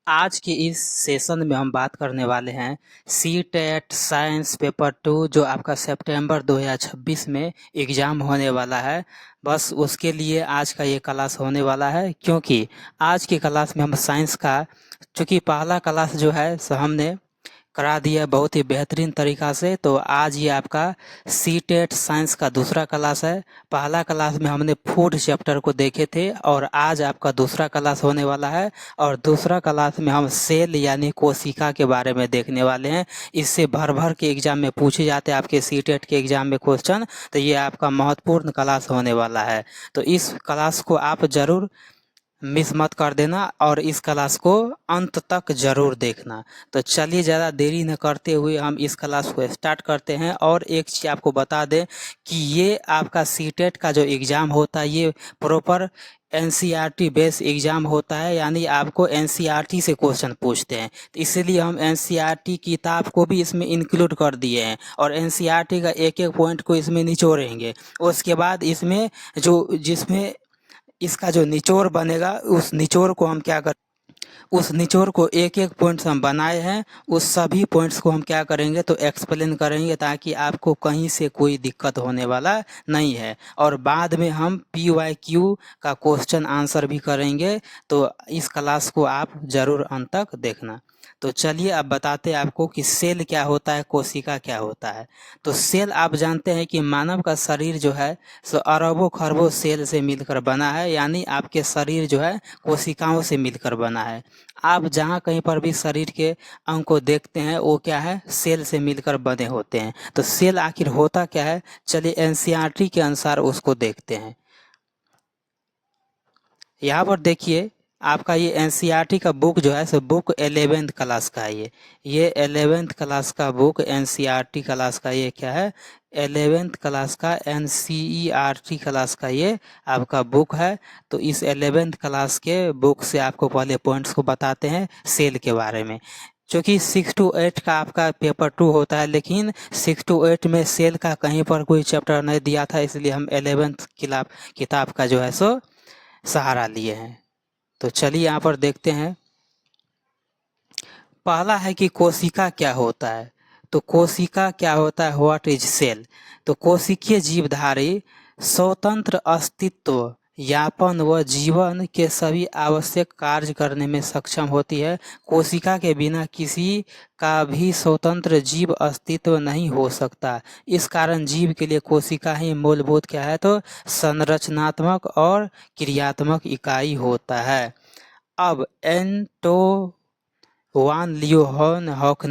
आज के इस सेशन में हम बात करने वाले हैं सी टेट साइंस पेपर 2 जो आपका सितंबर 2026 में एग्ज़ाम होने वाला है। बस उसके लिए आज का ये क्लास होने वाला है, क्योंकि आज की क्लास में हम साइंस का, चूँकि पहला क्लास जो है सो हमने करा दिया बहुत ही बेहतरीन तरीक़ा से। तो आज ये आपका सी टेट साइंस का दूसरा क्लास है। पहला क्लास में हमने फूड चैप्टर को देखे थे और आज आपका दूसरा क्लास होने वाला है। और दूसरा क्लास में हम सेल यानी कोशिका के बारे में देखने वाले हैं। इससे भर भर के एग्ज़ाम में पूछे जाते हैं आपके सी टेट के एग्ज़ाम में क्वेश्चन। तो ये आपका महत्वपूर्ण क्लास होने वाला है। तो इस क्लास को आप ज़रूर मिस मत कर देना और इस क्लास को अंत तक ज़रूर देखना। तो चलिए ज़्यादा देरी न करते हुए हम इस क्लास को स्टार्ट करते हैं। और एक चीज़ आपको बता दें कि ये आपका सीटेट का जो एग्ज़ाम होता है ये प्रॉपर एनसीईआरटी बेस एग्ज़ाम होता है, यानी आपको एनसीईआरटी से क्वेश्चन पूछते हैं। तो इसीलिए हम एनसीईआरटी किताब को भी इसमें इंक्लूड कर दिए हैं और एनसीईआरटी का एक एक पॉइंट को इसमें निचोड़ेंगे। उसके बाद इसमें जिसमें इसका जो निचोड़ बनेगा उस निचोड़ को हम क्या कर उस निचोड़ को एक एक पॉइंट्स हम बनाए हैं, उस सभी पॉइंट्स को हम क्या करेंगे तो एक्सप्लेन करेंगे, ताकि आपको कहीं से कोई दिक्कत होने वाला नहीं है। और बाद में हम PYQ का क्वेश्चन आंसर भी करेंगे। तो इस क्लास को आप ज़रूर अंत तक देखना। तो चलिए अब बताते हैं आपको कि सेल क्या होता है, कोशिका क्या होता है। तो सेल आप जानते हैं कि मानव का शरीर जो है सो अरबों खरबों सेल से मिलकर बना है, यानी आपके शरीर जो है कोशिकाओं से मिलकर बना है। आप जहाँ कहीं पर भी शरीर के अंग को देखते हैं वो क्या है, सेल से मिलकर बने होते हैं। तो सेल आखिर होता क्या है, चलिए एनसीईआरटी के अनुसार उसको देखते हैं। यहाँ पर देखिए आपका ये एनसीईआरटी का बुक जो है सो बुक 11th क्लास का है। ये 11th क्लास का बुक एनसीईआरटी क्लास का ये क्या है, 11th क्लास का एनसीईआरटी क्लास का ये आपका बुक है। तो इस 11th क्लास के बुक से आपको पहले पॉइंट्स को बताते हैं सेल के बारे में। क्योंकि 6 to 8 का आपका पेपर 2 होता है, लेकिन 6 to 8 में सेल का कहीं पर कोई चैप्टर नहीं दिया था, इसलिए हम 11th किताब का जो है सो सहारा लिए हैं। तो चलिए यहाँ पर देखते हैं। पहला है कि कोशिका क्या होता है। तो कोशिका क्या होता है, व्हाट इज सेल। तो कोशिकीय जीवधारी स्वतंत्र अस्तित्व, यापन व जीवन के सभी आवश्यक कार्य करने में सक्षम होती है। कोशिका के बिना किसी का भी स्वतंत्र जीव अस्तित्व नहीं हो सकता। इस कारण जीव के लिए कोशिका ही मूलभूत क्या है तो संरचनात्मक और क्रियात्मक इकाई होता है। अब एंटोन वान ल्यूवेनहॉक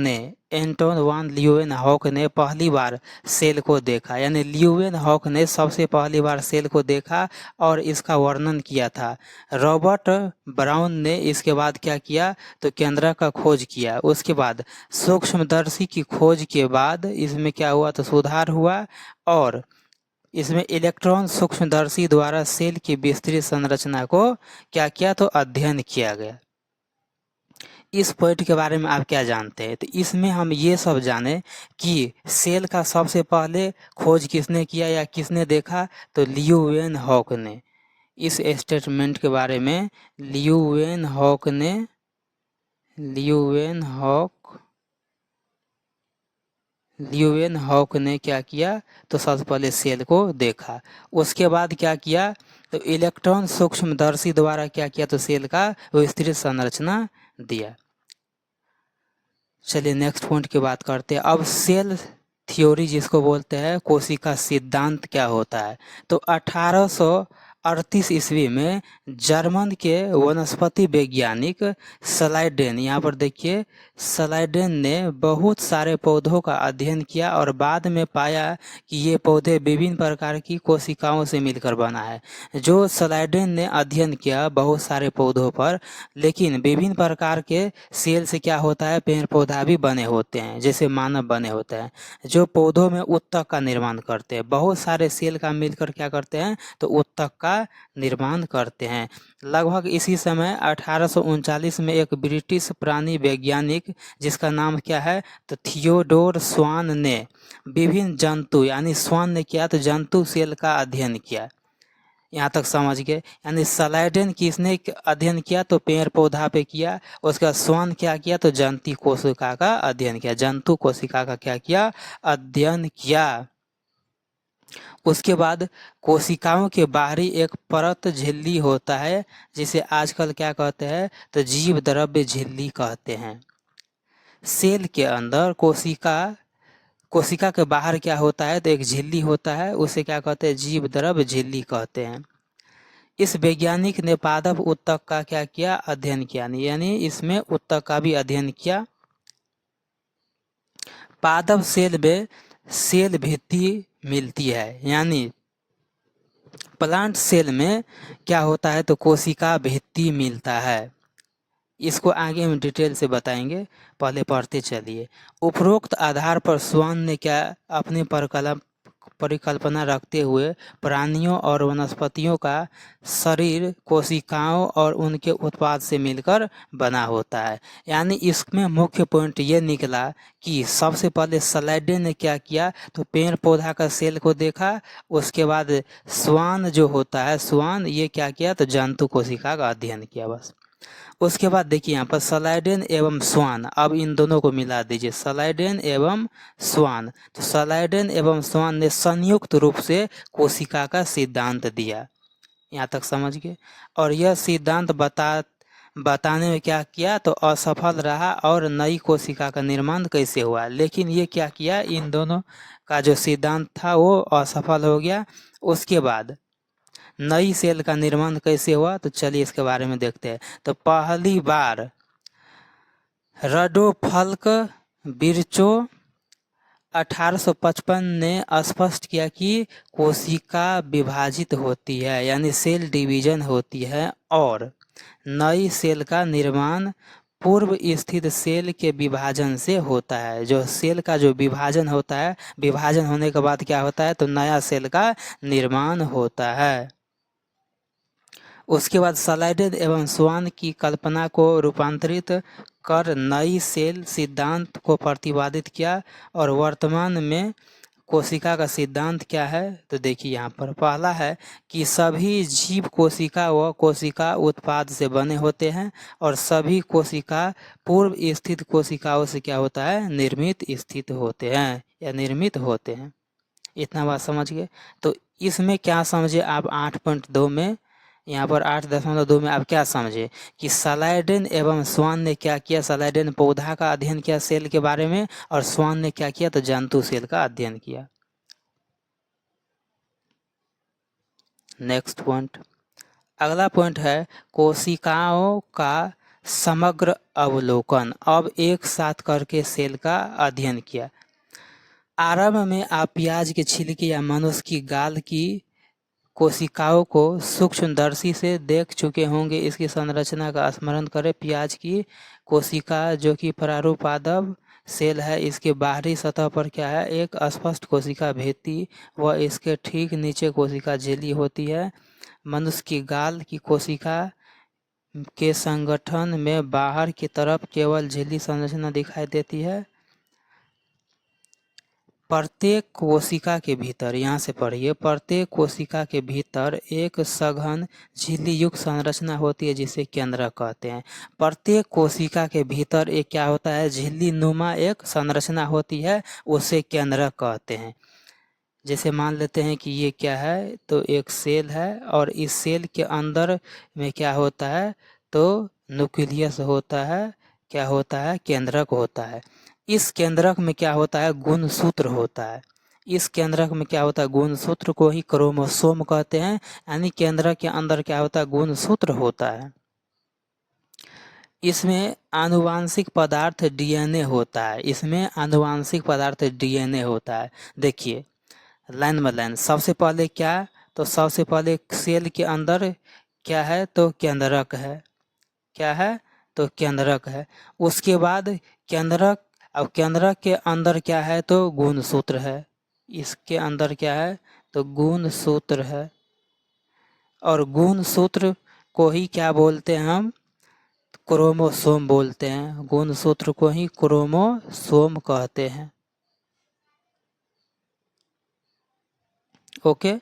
ने पहली बार सेल को देखा, यानी ल्यूवेनहॉक ने सबसे पहली बार सेल को देखा और इसका वर्णन किया था। रॉबर्ट ब्राउन ने इसके बाद क्या किया तो केंद्रक का खोज किया। उसके बाद सूक्ष्मदर्शी की खोज के बाद इसमें क्या हुआ तो सुधार हुआ और इसमें इलेक्ट्रॉन सूक्ष्मदर्शी द्वारा सेल की विस्तृत संरचना को क्या किया तो अध्ययन किया गया। इस पॉइंट के बारे में आप क्या जानते हैं, तो इसमें हम ये सब जाने कि सेल का सबसे पहले खोज किसने किया या किसने देखा तो ल्यूवेनहॉक ने। इस स्टेटमेंट के बारे में ल्यूवेनहॉक ने क्या किया तो सबसे पहले सेल को देखा। उसके बाद क्या किया तो इलेक्ट्रॉन सूक्ष्मदर्शी द्वारा क्या किया तो सेल का विस्तृत संरचना दिया। चलिए नेक्स्ट पॉइंट की बात करते हैं। अब सेल थ्योरी जिसको बोलते हैं, कोशिका सिद्धांत क्या होता है। तो 1838 ईस्वी में जर्मन के वनस्पति वैज्ञानिक स्लाइडेन, यहाँ पर देखिए स्लाइडेन ने बहुत सारे पौधों का अध्ययन किया और बाद में पाया कि ये पौधे विभिन्न प्रकार की कोशिकाओं से मिलकर बना है। जो स्लाइडेन ने अध्ययन किया बहुत सारे पौधों पर, लेकिन विभिन्न प्रकार के सेल से क्या होता है पेड़ पौधा भी बने होते हैं, जैसे मानव बने होते हैं, जो पौधों में उत्तक का निर्माण करते हैं। बहुत सारे सेल का मिलकर क्या करते हैं तो उत्तक का निर्माण करते हैं। लगभग इसी समय 1839 में एक ब्रिटिश प्राणी वैज्ञानिक जिसका नाम क्या है तो थियोडोर स्वान ने विभिन्न जंतु, यानी स्वान ने किया तो जंतु सेल का अध्ययन किया। यहाँ तक समझ गए। यानी स्लाइडेन किसने अध्ययन किया, तो पेड़ पौधा पे किया। उसका स्वान क्या किया, तो जंतु कोशिका का अध्ययन किया, जंतु कोशिका का क्या किया, अध्ययन किया। उसके बाद कोशिकाओं के बाहरी एक परत झिल्ली होता है, जिसे आजकल क्या कहते हैं, तो जीव द्रव्य झिल्ली कहते हैं। सेल के अंदर कोशिका के बाहर क्या होता है, तो एक झिल्ली होता है, उसे क्या कहते हैं, जीव द्रव्य झिल्ली कहते हैं। इस वैज्ञानिक ने पादप ऊतक का क्या किया, अध्ययन किया, यानी इसमें ऊतक का भी अध्ययन किया। पादप सेल में सेल भित्ति मिलती है, यानी प्लांट सेल में क्या होता है, तो कोशिका भित्ति मिलता है। इसको आगे हम डिटेल से बताएंगे, पहले पढ़ते चलिए। उपरोक्त आधार पर स्वान ने क्या अपनी परिकल्पना रखते हुए प्राणियों और वनस्पतियों का शरीर कोशिकाओं और उनके उत्पाद से मिलकर बना होता है। यानी इसमें मुख्य पॉइंट ये निकला कि सबसे पहले स्लाइडेन ने क्या किया, तो पेड़ पौधा का सेल को देखा। उसके बाद स्वान जो होता है, स्वान ये क्या किया, तो जंतु कोशिका का अध्ययन किया, बस। उसके बाद देखिए यहाँ पर स्लाइडेन एवं स्वान, अब इन दोनों को मिला दीजिए, स्लाइडेन एवं स्वान। तो स्लाइडेन एवं स्वान ने संयुक्त रूप से कोशिका का सिद्धांत दिया, यहाँ तक समझ गए। और यह सिद्धांत बताने में क्या किया, तो असफल रहा और नई कोशिका का निर्माण कैसे हुआ। लेकिन ये क्या किया, इन दोनों का जो सिद्धांत था वो असफल हो गया। उसके बाद नई सेल का निर्माण कैसे हुआ, तो चलिए इसके बारे में देखते हैं। तो पहली बार रडोल्फ विर्चो 1855 ने स्पष्ट किया कि कोशिका विभाजित होती है, यानी सेल डिवीजन होती है, और नई सेल का निर्माण पूर्व स्थित सेल के विभाजन से होता है। जो सेल का जो विभाजन होता है, विभाजन होने के बाद क्या होता है, तो नया सेल का निर्माण होता है। उसके बाद स्लाइडेन एवं स्वान की कल्पना को रूपांतरित कर नई सेल सिद्धांत को प्रतिपादित किया। और वर्तमान में कोशिका का सिद्धांत क्या है, तो देखिए यहाँ पर पहला है कि सभी जीव कोशिका व कोशिका उत्पाद से बने होते हैं, और सभी कोशिका पूर्व स्थित कोशिकाओं से क्या होता है, निर्मित स्थित होते हैं या निर्मित होते हैं। इतना बात समझ गए। तो इसमें क्या समझे आप 8.2 में, यहाँ पर 8.2 में आप क्या समझे कि स्लाइडेन एवं स्वान ने क्या किया, स्लाइडेन पौधा का अध्ययन किया सेल के बारे में, और स्वान ने क्या किया, तो जंतु सेल का अध्ययन किया। नेक्स्ट पॉइंट, अगला पॉइंट है कोशिकाओं का समग्र अवलोकन। अब एक साथ करके सेल का अध्ययन किया। आरंभ में आप प्याज के छिलके या मनुष्य की गाल की कोशिकाओं को सूक्ष्मदर्शी से देख चुके होंगे। इसकी संरचना का स्मरण करें। प्याज की कोशिका जो कि प्रारूपादब सेल है, इसके बाहरी सतह पर क्या है, एक स्पष्ट कोशिका भित्ति व इसके ठीक नीचे कोशिका झिल्ली होती है। मनुष्य की गाल की कोशिका के संगठन में बाहर की तरफ केवल झिल्ली संरचना दिखाई देती है। प्रत्येक कोशिका के भीतर, यहाँ से पढ़िए, प्रत्येक कोशिका के भीतर एक सघन झिल्ली युक्त संरचना होती है जिसे केंद्रक कहते हैं। प्रत्येक कोशिका के भीतर एक क्या होता है, झिल्ली नुमा एक संरचना होती है, उसे केंद्रक कहते हैं। जैसे मान लेते हैं कि ये क्या है, तो एक सेल है, और इस सेल के अंदर में क्या होता है, तो न्यूक्लियस होता है, क्या होता है, केंद्रक होता है। इस केंद्रक में क्या होता है, गुणसूत्र होता है। इस केंद्रक में क्या होता है, गुणसूत्र को ही क्रोमोसोम कहते हैं। यानी केंद्रक के अंदर क्या होता है, गुणसूत्र होता है। इसमें आनुवांशिक पदार्थ डीएनए होता है। इसमें आनुवांशिक पदार्थ डीएनए होता है। देखिए लाइन बाय लाइन, सबसे पहले क्या, तो सबसे पहले सेल के अंदर क्या है, तो केंद्रक है। क्या है, तो केंद्रक है। उसके बाद केंद्रक, अब केंद्रक के अंदर क्या है, तो गुणसूत्र है। इसके अंदर क्या है, तो गुणसूत्र है। और गुणसूत्र को ही क्या बोलते हैं हम, क्रोमोसोम बोलते हैं। गुणसूत्र को ही क्रोमोसोम कहते हैं। ओके,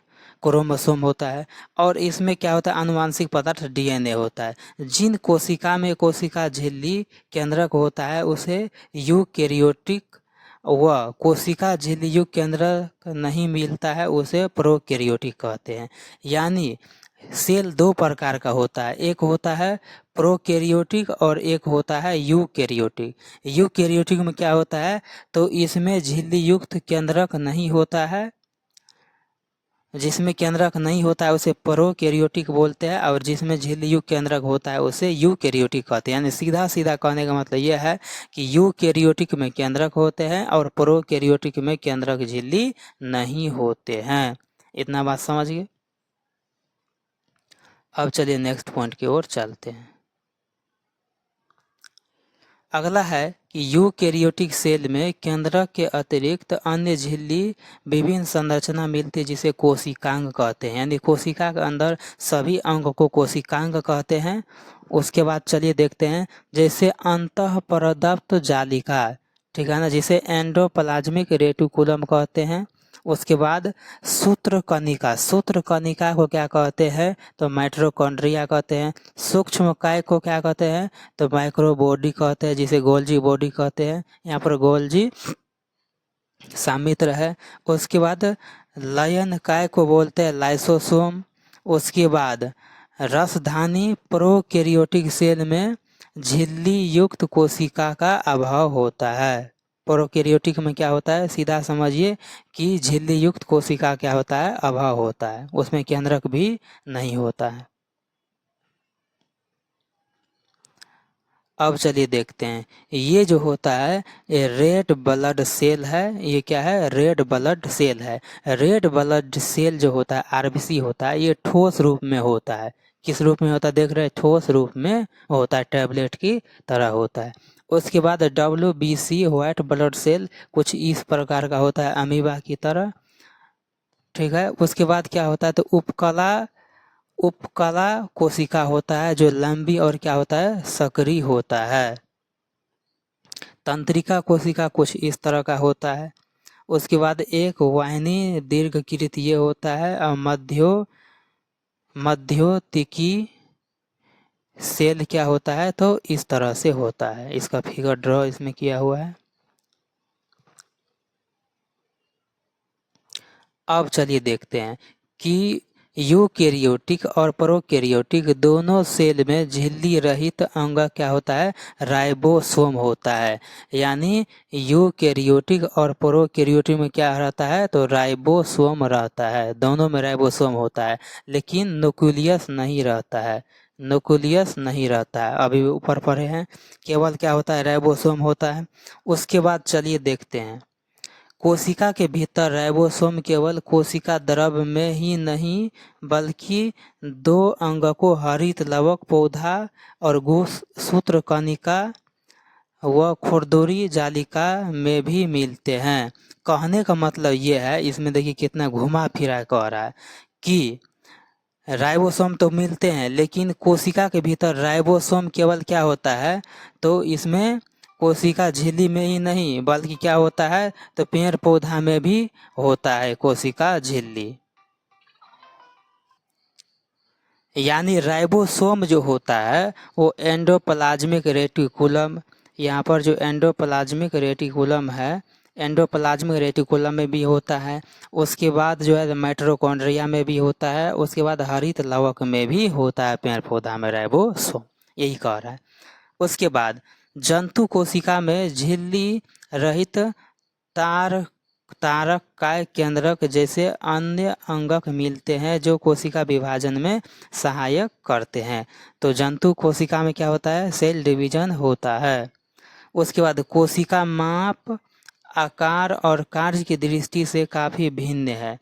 क्रोमोसोम होता है, और इसमें क्या होता है, आनुवांशिक पदार्थ डीएनए होता है। जिन कोशिका में कोशिका झिल्ली केंद्रक होता है उसे यूकेरियोटिक, व कोशिका झिल्ली युक्त केंद्रक नहीं मिलता है उसे प्रोकैरियोटिक कहते हैं। यानी सेल दो प्रकार का होता है, एक होता है प्रोकैरियोटिक और एक होता है यूकैरियोटिक। यूकैरियोटिक में क्या होता है, तो इसमें झिल्ली युक्त केंद्रक नहीं होता है, जिसमें केंद्रक नहीं होता है उसे प्रोकैरियोटिक बोलते हैं, और जिसमें झिल्ली युक्त केंद्रक होता है उसे यूकैरियोटिक कहते हैं। यानी सीधा सीधा कहने का मतलब यह है कि यूकैरियोटिक में केंद्रक होते हैं और प्रोकैरियोटिक में केंद्रक झिल्ली नहीं होते हैं। इतना बात समझ गए। अब चलिए नेक्स्ट पॉइंट की ओर चलते हैं। अगला है कि यूकैरियोटिक सेल में केंद्रक के अतिरिक्त अन्य झिल्ली विभिन्न संरचना मिलती है जिसे कोशिकांग कहते हैं। यानी कोशिका के अंदर सभी अंग को कोशिकांग कहते हैं। उसके बाद चलिए देखते हैं, जैसे अंतःपरदत्त जालिका, ठीक है ना, जिसे एंडोप्लाज्मिक रेटिकुलम कहते हैं। उसके बाद सूत्रकणिका, सूत्रकणिका को क्या कहते हैं, तो माइटोकॉन्ड्रिया कहते हैं। सूक्ष्म काय को क्या कहते हैं, तो माइक्रोबॉडी कहते हैं, जिसे गोल्जी बॉडी कहते हैं। यहाँ पर गोल्जी सामित्र है। उसके बाद लयन काय को बोलते हैं लाइसोसोम। उसके बाद रसधानी प्रोकैरियोटिक सेल में झिल्ली युक्त कोशिका का अभाव होता है। प्रोकैरियोटिक में क्या होता है, सीधा समझिए कि झिल्ली युक्त कोशिका क्या होता है, अभाव होता है, उसमें केंद्रक भी नहीं होता है। अब चलिए देखते हैं, ये जो होता है ये रेड ब्लड सेल है। ये क्या है, रेड ब्लड सेल है। रेड ब्लड सेल जो होता है आरबीसी होता है, ये ठोस रूप में होता है। किस रूप में होता है, देख रहे हैं, ठोस रूप में होता है, टैबलेट की तरह होता है। उसके बाद WBC व्हाइट ब्लड सेल कुछ इस प्रकार का होता है, अमीबा की तरह, ठीक है। उसके बाद क्या होता है, तो उपकला कोशिका होता है जो लंबी और क्या होता है, सक्रिय होता है। तंत्रिका कोशिका कुछ इस तरह का होता है। उसके बाद एक वाहिनी दीर्घकृत ये होता है, और मध्योतिकी सेल क्या होता है, तो इस तरह से होता है। इसका फिगर ड्रॉ इसमें किया हुआ है। अब चलिए देखते हैं कि यूकैरियोटिक और प्रोकैरियोटिक दोनों सेल में झिल्ली रहित अंग क्या होता है, राइबोसोम होता है। यानी यूकैरियोटिक और प्रोकैरियोटिक में क्या रहता है, तो राइबोसोम रहता है, दोनों में राइबोसोम होता है, लेकिन न्यूक्लियस नहीं रहता है, न्यूक्लियस नहीं रहता है। अभी ऊपर पढ़े हैं, केवल क्या होता है, राइबोसोम होता है। उसके बाद चलिए देखते हैं, कोशिका के भीतर राइबोसोम केवल कोशिका द्रव में ही नहीं बल्कि दो अंगकों हरित लवक पौधा और सूत्रकणिका व खुरदुरी जालिका में भी मिलते हैं। कहने का मतलब ये है, इसमें देखिए कितना घुमा फिरा कह रहा है कि राइबोसोम तो मिलते हैं, लेकिन कोशिका के भीतर राइबोसोम केवल क्या होता है, तो इसमें कोशिका झिल्ली में ही नहीं बल्कि क्या होता है, तो पेड़ पौधा में भी होता है कोशिका झिल्ली। यानी राइबोसोम जो होता है वो एंडोप्लाज्मिक रेटिकुलम, यहाँ पर जो एंडोप्लाज्मिक रेटिकुलम है, एंडोप्लाज्मिक रेटिकुलम में भी होता है। उसके बाद जो है माइटोकॉन्ड्रिया में भी होता है। उसके बाद हरित लवक में भी होता है, पेड़ पौधा में राइबोसोम, यही कह रहा है। उसके बाद जंतु कोशिका में झिल्ली रहित तारक काय केंद्रक जैसे अन्य अंगक मिलते हैं जो कोशिका विभाजन में सहायक करते हैं। तो जंतु कोशिका में क्या होता है, सेल डिवीजन होता है। उसके बाद कोशिका माप, आकार और कार्य की दृष्टि से काफ़ी भिन्न है।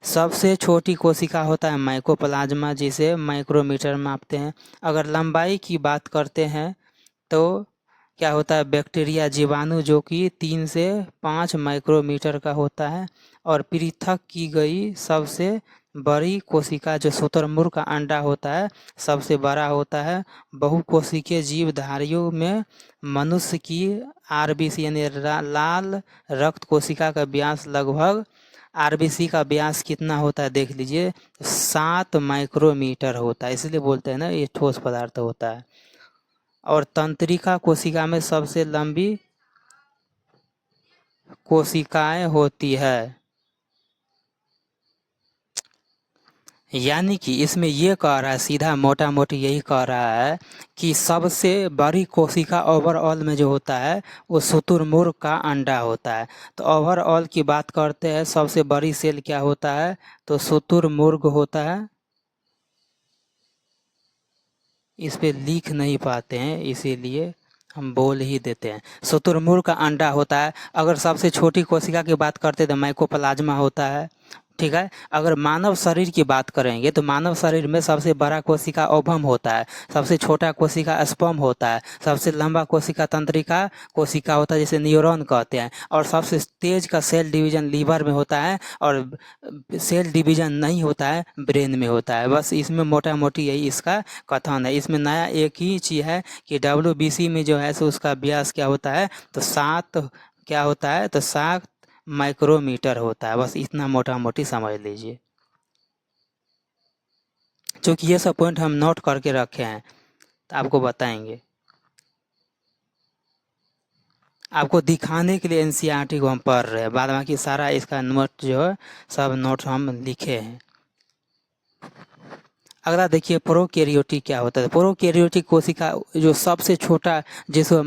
सबसे छोटी कोशिका होता है माइकोप्लाज्मा, जिसे माइक्रोमीटर मापते हैं। अगर लंबाई की बात करते हैं तो क्या होता है, बैक्टीरिया जीवाणु जो कि 3 से 5 माइक्रोमीटर का होता है। और पृथक की गई सबसे बड़ी कोशिका जो शुतुरमुर्ग का अंडा होता है सबसे बड़ा होता है। बहुकोशिकीय जीवधारियों में मनुष्य की आरबीसी यानी लाल रक्त कोशिका का व्यास लगभग आरबीसी का व्यास कितना होता है देख लीजिए, 7 माइक्रोमीटर होता है, इसलिए बोलते हैं ना ये ठोस पदार्थ होता है। और तंत्रिका कोशिका में सबसे लंबी कोशिकाएं होती है। यानी कि इसमें ये कह रहा है, सीधा मोटा मोटी यही कह रहा है कि सबसे बड़ी कोशिका ओवरऑल में जो होता है वो शुतुरमुर्ग का अंडा होता है। तो ओवरऑल की बात करते हैं, सबसे बड़ी सेल क्या होता है, तो शुतुरमुर्ग होता है। इस पे लिख नहीं पाते हैं इसीलिए हम बोल ही देते हैं। शुतुरमुर्ग का अंडा होता है। अगर सबसे छोटी कोशिका की बात करते तो माइकोप्लाज्मा होता है, ठीक है। अगर मानव शरीर की बात करेंगे तो मानव शरीर में सबसे बड़ा कोशिका ओवम होता है, सबसे छोटा कोशिका स्पर्म होता है, सबसे लंबा कोशिका तंत्रिका कोशिका होता है जिसे न्यूरॉन कहते हैं, और सबसे तेज का सेल डिवीजन लीवर में होता है, और सेल डिवीजन नहीं होता है, ब्रेन में होता है। बस इसमें मोटा मोटी यही इसका कथन है। इसमें नया एक ही चीज़ है कि WBC में जो है सो उसका व्यास क्या होता है, तो 7 क्या होता है, तो 7 माइक्रोमीटर होता है। बस इतना मोटा मोटी समझ लीजिए, क्योंकि ये सब पॉइंट हम नोट करके रखे हैं तो आपको बताएंगे, आपको दिखाने के लिए एनसीईआरटी को हम पढ़ रहे हैं। बाद बाकी सारा इसका नोट जो है सब नोट हम लिखे हैं। अगला देखिए प्रोकैरियोटिक क्या होता है। प्रोकैरियोटिक कोशिका जो सबसे छोटा, जिसको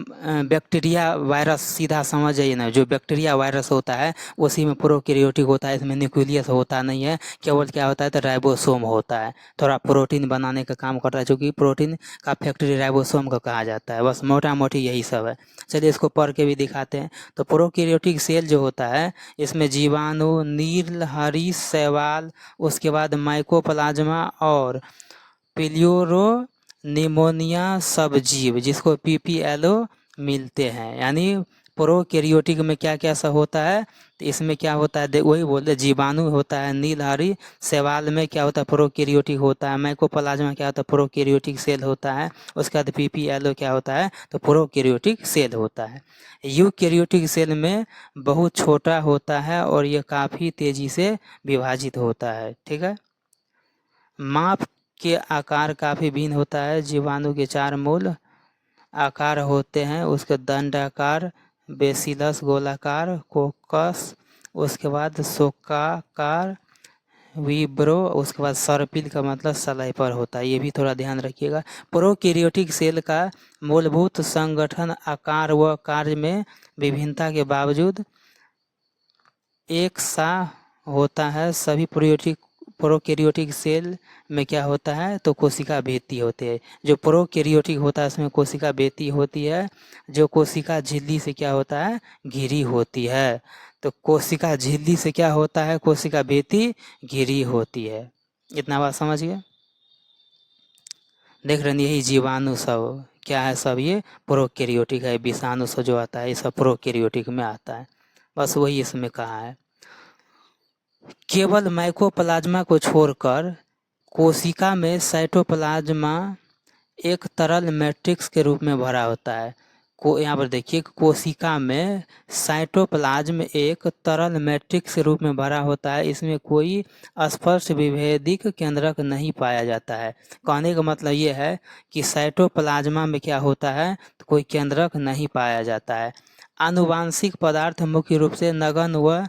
बैक्टीरिया वायरस, सीधा समझ जाइए ना, जो बैक्टीरिया वायरस होता है उसी में प्रोकैरियोटिक होता है। इसमें न्यूक्लियस होता नहीं है, केवल क्या होता है, तो राइबोसोम होता है, थोड़ा प्रोटीन बनाने का काम करता है, क्योंकि प्रोटीन का फैक्ट्री राइबोसोम को कहा जाता है। बस मोटा मोटी यही सब है। चलिए इसको पढ़ के भी दिखाते हैं। तो प्रोकैरियोटिक सेल जो होता है इसमें जीवाणु, नीलहरी शैवाल, उसके बाद माइकोप्लाज्मा और पिल्यूरो निमोनिया सब जीव, जिसको PPLO मिलते हैं। यानी प्रोकैरियोटिक में क्या क्या सब होता है, तो इसमें क्या होता है, वही बोलते जीवाणु होता है, नीलहरी शैवाल में क्या होता है, प्रोकैरियोटिक होता है, माइकोप्लाज्मा क्या होता है, प्रोकैरियोटिक सेल होता है, उसके बाद PPLO क्या होता है, तो प्रोकैरियोटिक सेल होता है। यूकैरियोटिक सेल में बहुत छोटा होता है और ये काफ़ी तेज़ी से विभाजित होता है, ठीक है। माप के आकार काफ़ी भिन्न होता है। जीवाणु के 4 मूल आकार होते हैं, उसके दंडाकार, बेसिलस गोलाकार, कोकस, उसके बाद शोकाकार, विब्रो, उसके बाद सर्पिल का मतलब सलाई पर होता है। ये भी थोड़ा ध्यान रखिएगा। प्रोकैरियोटिक सेल का मूलभूत संगठन, आकार व कार्य में विभिन्नता के बावजूद एक सा होता है। सभी प्रोकैरियोटिक सेल में क्या होता है, तो कोशिका भित्ति होती है। जो प्रोकैरियोटिक होता है उसमें कोशिका भित्ति होती है, जो कोशिका झिल्ली से क्या होता है, घिरी होती है। तो कोशिका झिल्ली से क्या होता है, कोशिका भित्ति घिरी होती है। इतना बात समझ गए। देख रहे हैं यही जीवाणु सब क्या है, सब ये प्रोकैरियोटिक है। विषाणु सब जो आता है ये सब प्रोकैरियोटिक में आता है। बस वही इसमें कहा है। केवल माइकोप्लाज्मा को छोड़कर कोशिका में साइटोप्लाज्मा एक तरल मैट्रिक्स के रूप में भरा होता है। यहाँ पर देखिए कोशिका में साइटोप्लाज्म एक तरल मैट्रिक्स के रूप में भरा होता है। इसमें कोई स्पर्श विभेदिक केंद्रक नहीं पाया जाता है। कहने का मतलब ये है कि साइटोप्लाज्मा में क्या होता है, तो कोई केंद्रक नहीं पाया जाता है। आनुवांशिक पदार्थ मुख्य रूप से नगन व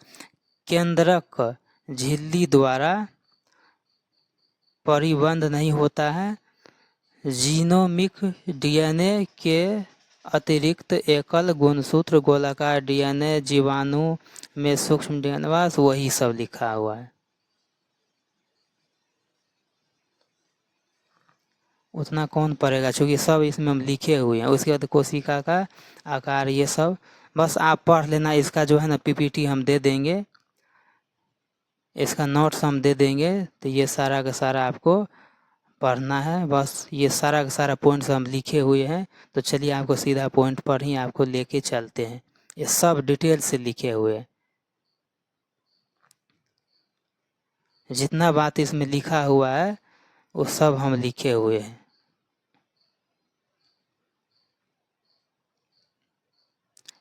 केंद्रक झिल्ली द्वारा परिबंध नहीं होता है। जीनोमिक DNA के अतिरिक्त एकल गुणसूत्र गोलाकार DNA जीवाणु में सूक्ष्म DNA, बस वही सब लिखा हुआ है। उतना कौन पढ़ेगा, क्योंकि सब इसमें हम लिखे हुए हैं। उसके बाद कोशिका का आकार, ये सब बस आप पढ़ लेना। इसका जो है ना PPT हम दे देंगे, इसका नोट्स हम दे देंगे। तो ये सारा का सारा आपको पढ़ना है। बस ये सारा का सारा पॉइंट्स हम लिखे हुए हैं। तो चलिए आपको सीधा पॉइंट पर ही आपको लेके चलते हैं। ये सब डिटेल से लिखे हुए हैं। जितना बात इसमें लिखा हुआ है वो सब हम लिखे हुए हैं।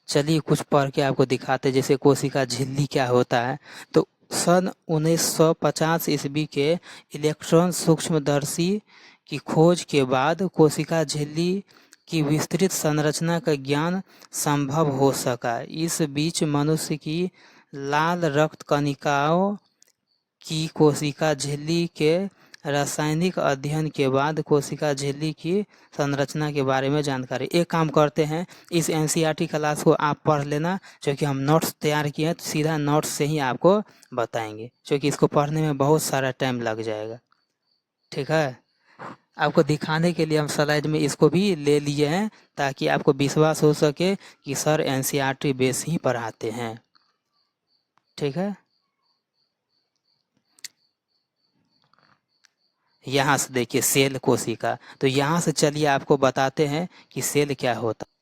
चलिए कुछ पढ़ के आपको दिखाते, जैसे कोशिका झिल्ली क्या होता है। तो सन 1950 ईस्वी के इलेक्ट्रॉन सूक्ष्मदर्शी की खोज के बाद कोशिका झिल्ली की विस्तृत संरचना का ज्ञान संभव हो सका। इस बीच मनुष्य की लाल रक्त कणिकाओं की कोशिका झिल्ली के रासायनिक अध्ययन के बाद कोशिका झिल्ली की संरचना के बारे में जानकारी। एक काम करते हैं, इस एनसीईआरटी क्लास को आप पढ़ लेना, क्योंकि हम नोट्स तैयार किए हैं तो सीधा नोट्स से ही आपको बताएंगे, क्योंकि इसको पढ़ने में बहुत सारा टाइम लग जाएगा। ठीक है, आपको दिखाने के लिए हम स्लाइड में इसको भी ले लिए हैं ताकि आपको विश्वास हो सके कि सर एनसीईआरटी बेस ही पढ़ाते हैं। ठीक है, यहाँ से देखिए सेल कोशिका, तो यहाँ से चलिए आपको बताते हैं कि सेल क्या होता है।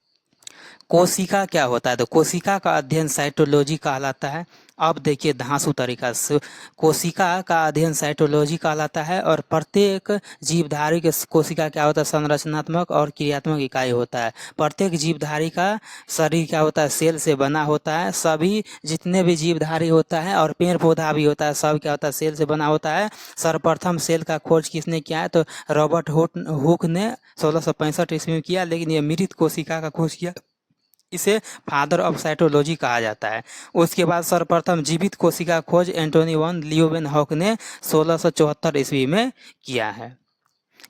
कोशिका क्या होता है, तो कोशिका का अध्ययन साइटोलॉजी कहलाता है। अब देखिए धांसू तरीका से कोशिका का अध्ययन साइटोलॉजी कहलाता है, और प्रत्येक जीवधारी के कोशिका क्या होता है, संरचनात्मक और क्रियात्मक इकाई होता है। प्रत्येक जीवधारी का शरीर क्या होता है, सेल से बना होता है। सभी जितने भी जीवधारी होता है और पेड़ पौधा भी होता है, सब क्या होता है, सेल से बना होता है। सर्वप्रथम सेल का खोज किसने किया है, तो रॉबर्ट हुक ने 1665 ईस्वी में किया, लेकिन ये मृत कोशिका का खोज किया, इसे फादर ऑफ साइटोलॉजी कहा जाता है। उसके बाद सर्वप्रथम जीवित कोशिका खोज एंटोनी वन लियोवेनहॉक ने 1674 ईस्वी में किया है।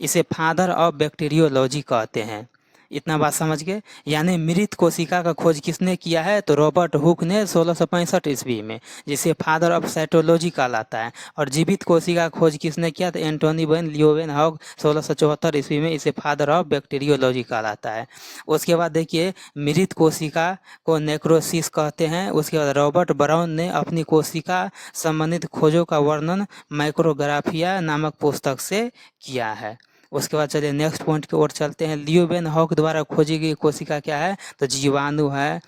इसे फादर ऑफ बैक्टीरियोलॉजी कहते हैं। इतना बात समझ गए, यानी मृत कोशिका का खोज किसने किया है, तो रॉबर्ट हुक ने 1665 ईस्वी में, जिसे फादर ऑफ साइटोलॉजी कहलाता है। और जीवित कोशिका का खोज किसने किया, तो एंटोनी वन लियोवेनहॉक 1674 ईस्वी में, इसे फादर ऑफ बैक्टीरियोलॉजी कहलाता है। उसके बाद देखिए मृत कोशिका को नेक्रोसिस कहते हैं। उसके बाद रॉबर्ट ब्राउन ने अपनी कोशिका संबंधित खोजों का वर्णन माइक्रोग्राफिया नामक पुस्तक से किया है। उसके बाद चलिए नेक्स्ट पॉइंट की ओर चलते हैं। लियोवेनहॉक द्वारा खोजी गई कोशिका क्या है, तो जीवाणु है,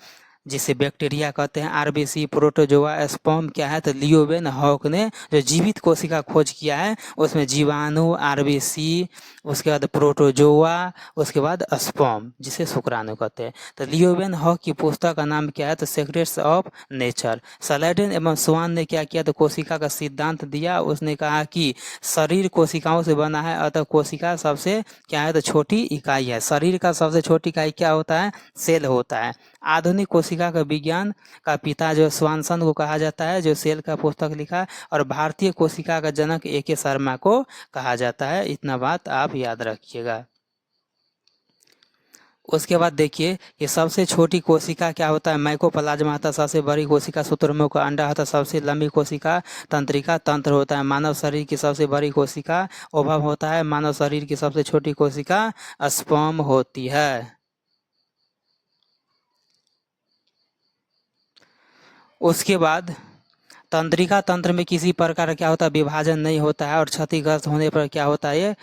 जिसे बैक्टीरिया कहते हैं। आरबीसी, प्रोटोजोआ, स्पर्म क्या है, तो लियोवेनहॉक ने जो जीवित कोशिका खोज किया है उसमें जीवाणु, आरबीसी, उसके बाद प्रोटोजोआ, उसके बाद स्पर्म जिसे शुक्राणु कहते हैं। तो लियोवेनहॉक की पुस्तक का नाम क्या है, तो सीक्रेट्स ऑफ नेचर। सलेडन एवं स्वान ने क्या किया, तो कोशिका का सिद्धांत दिया। उसने कहा कि शरीर कोशिकाओं से बना है, अतः कोशिका सबसे क्या है, तो छोटी इकाई है। शरीर का सबसे छोटी इकाई क्या होता है, सेल होता है। आधुनिक कोशिका का विज्ञान का पिता जो स्वानसन को कहा जाता है, जो सेल का पुस्तक लिखा, और भारतीय कोशिका का जनक ए.के. शर्मा को कहा जाता है। इतना बात आप याद रखिएगा। उसके बाद देखिए कि सबसे छोटी कोशिका क्या होता है, माइकोप्लाज्मा होता है। सबसे बड़ी कोशिका शुतुरमुर्ग का अंडा होता है। सबसे लंबी कोशिका तंत्रिका तंत्र होता है। मानव शरीर की सबसे बड़ी कोशिका ओवम होता है। मानव शरीर की सबसे छोटी कोशिका स्पर्म होती है। उसके बाद तंत्रिका तंत्र में किसी प्रकार क्या होता है, विभाजन नहीं होता है, और क्षतिग्रस्त होने पर क्या होता है, ये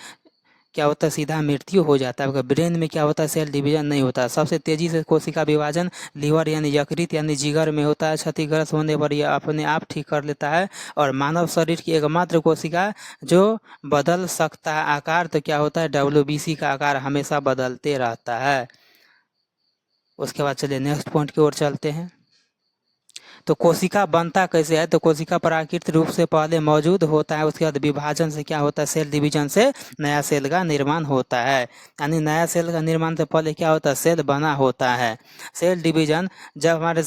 क्या होता है, सीधा मृत्यु हो जाता है। ब्रेन में क्या होता है, सेल डिवीजन नहीं होता है। सबसे तेजी से कोशिका विभाजन लीवर यानी यकृत यानी जिगर में होता है। क्षतिग्रस्त होने पर यह अपने आप ठीक कर लेता है। और मानव शरीर की एकमात्र कोशिका जो बदल सकता है आकार, तो क्या होता है, WBC का आकार हमेशा बदलते रहता है। उसके बाद चलिए नेक्स्ट पॉइंट की ओर चलते हैं। तो कोशिका बनता कैसे है, तो कोशिका प्राकृतिक रूप से पहले मौजूद होता है। उसके बाद विभाजन से क्या होता है, सेल डिवीजन से नया सेल का निर्माण होता है। यानी नया सेल का निर्माण से पहले क्या होता है, सेल बना होता है। सेल डिवीजन जब हमारे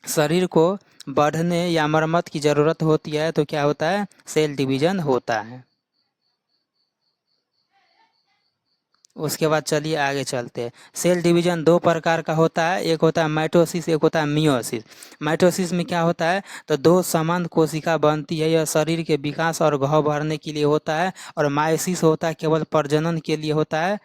शरीर को बढ़ने या मरम्मत की ज़रूरत होती है तो क्या होता है, सेल डिवीजन होता है। उसके बाद चलिए आगे चलते हैं। सेल डिवीजन दो प्रकार का होता है, एक होता है माइटोसिस, एक होता है मियोसिस। माइटोसिस में क्या होता है, तो दो समान कोशिका बनती है। यह शरीर के विकास और घाव भरने के लिए होता है। और मायोसिस होता है केवल प्रजनन के लिए होता है।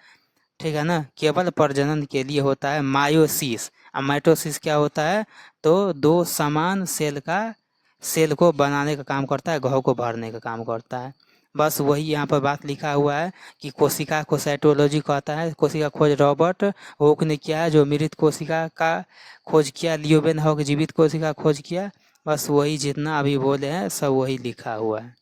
ठीक है ना, केवल प्रजनन के लिए होता है मायोसिस। और माइटोसिस क्या होता है, तो दो समान सेल को बनाने का काम करता है, घाव को भरने का काम करता है। बस वही यहाँ पर बात लिखा हुआ है कि कोशिका को साइटोलॉजी कहता है। कोशिका खोज रॉबर्ट हुक ने किया है, जो मृत कोशिका का खोज किया। लियोवेनहॉक जीवित कोशिका खोज किया। बस वही जितना अभी बोले हैं सब वही लिखा हुआ है।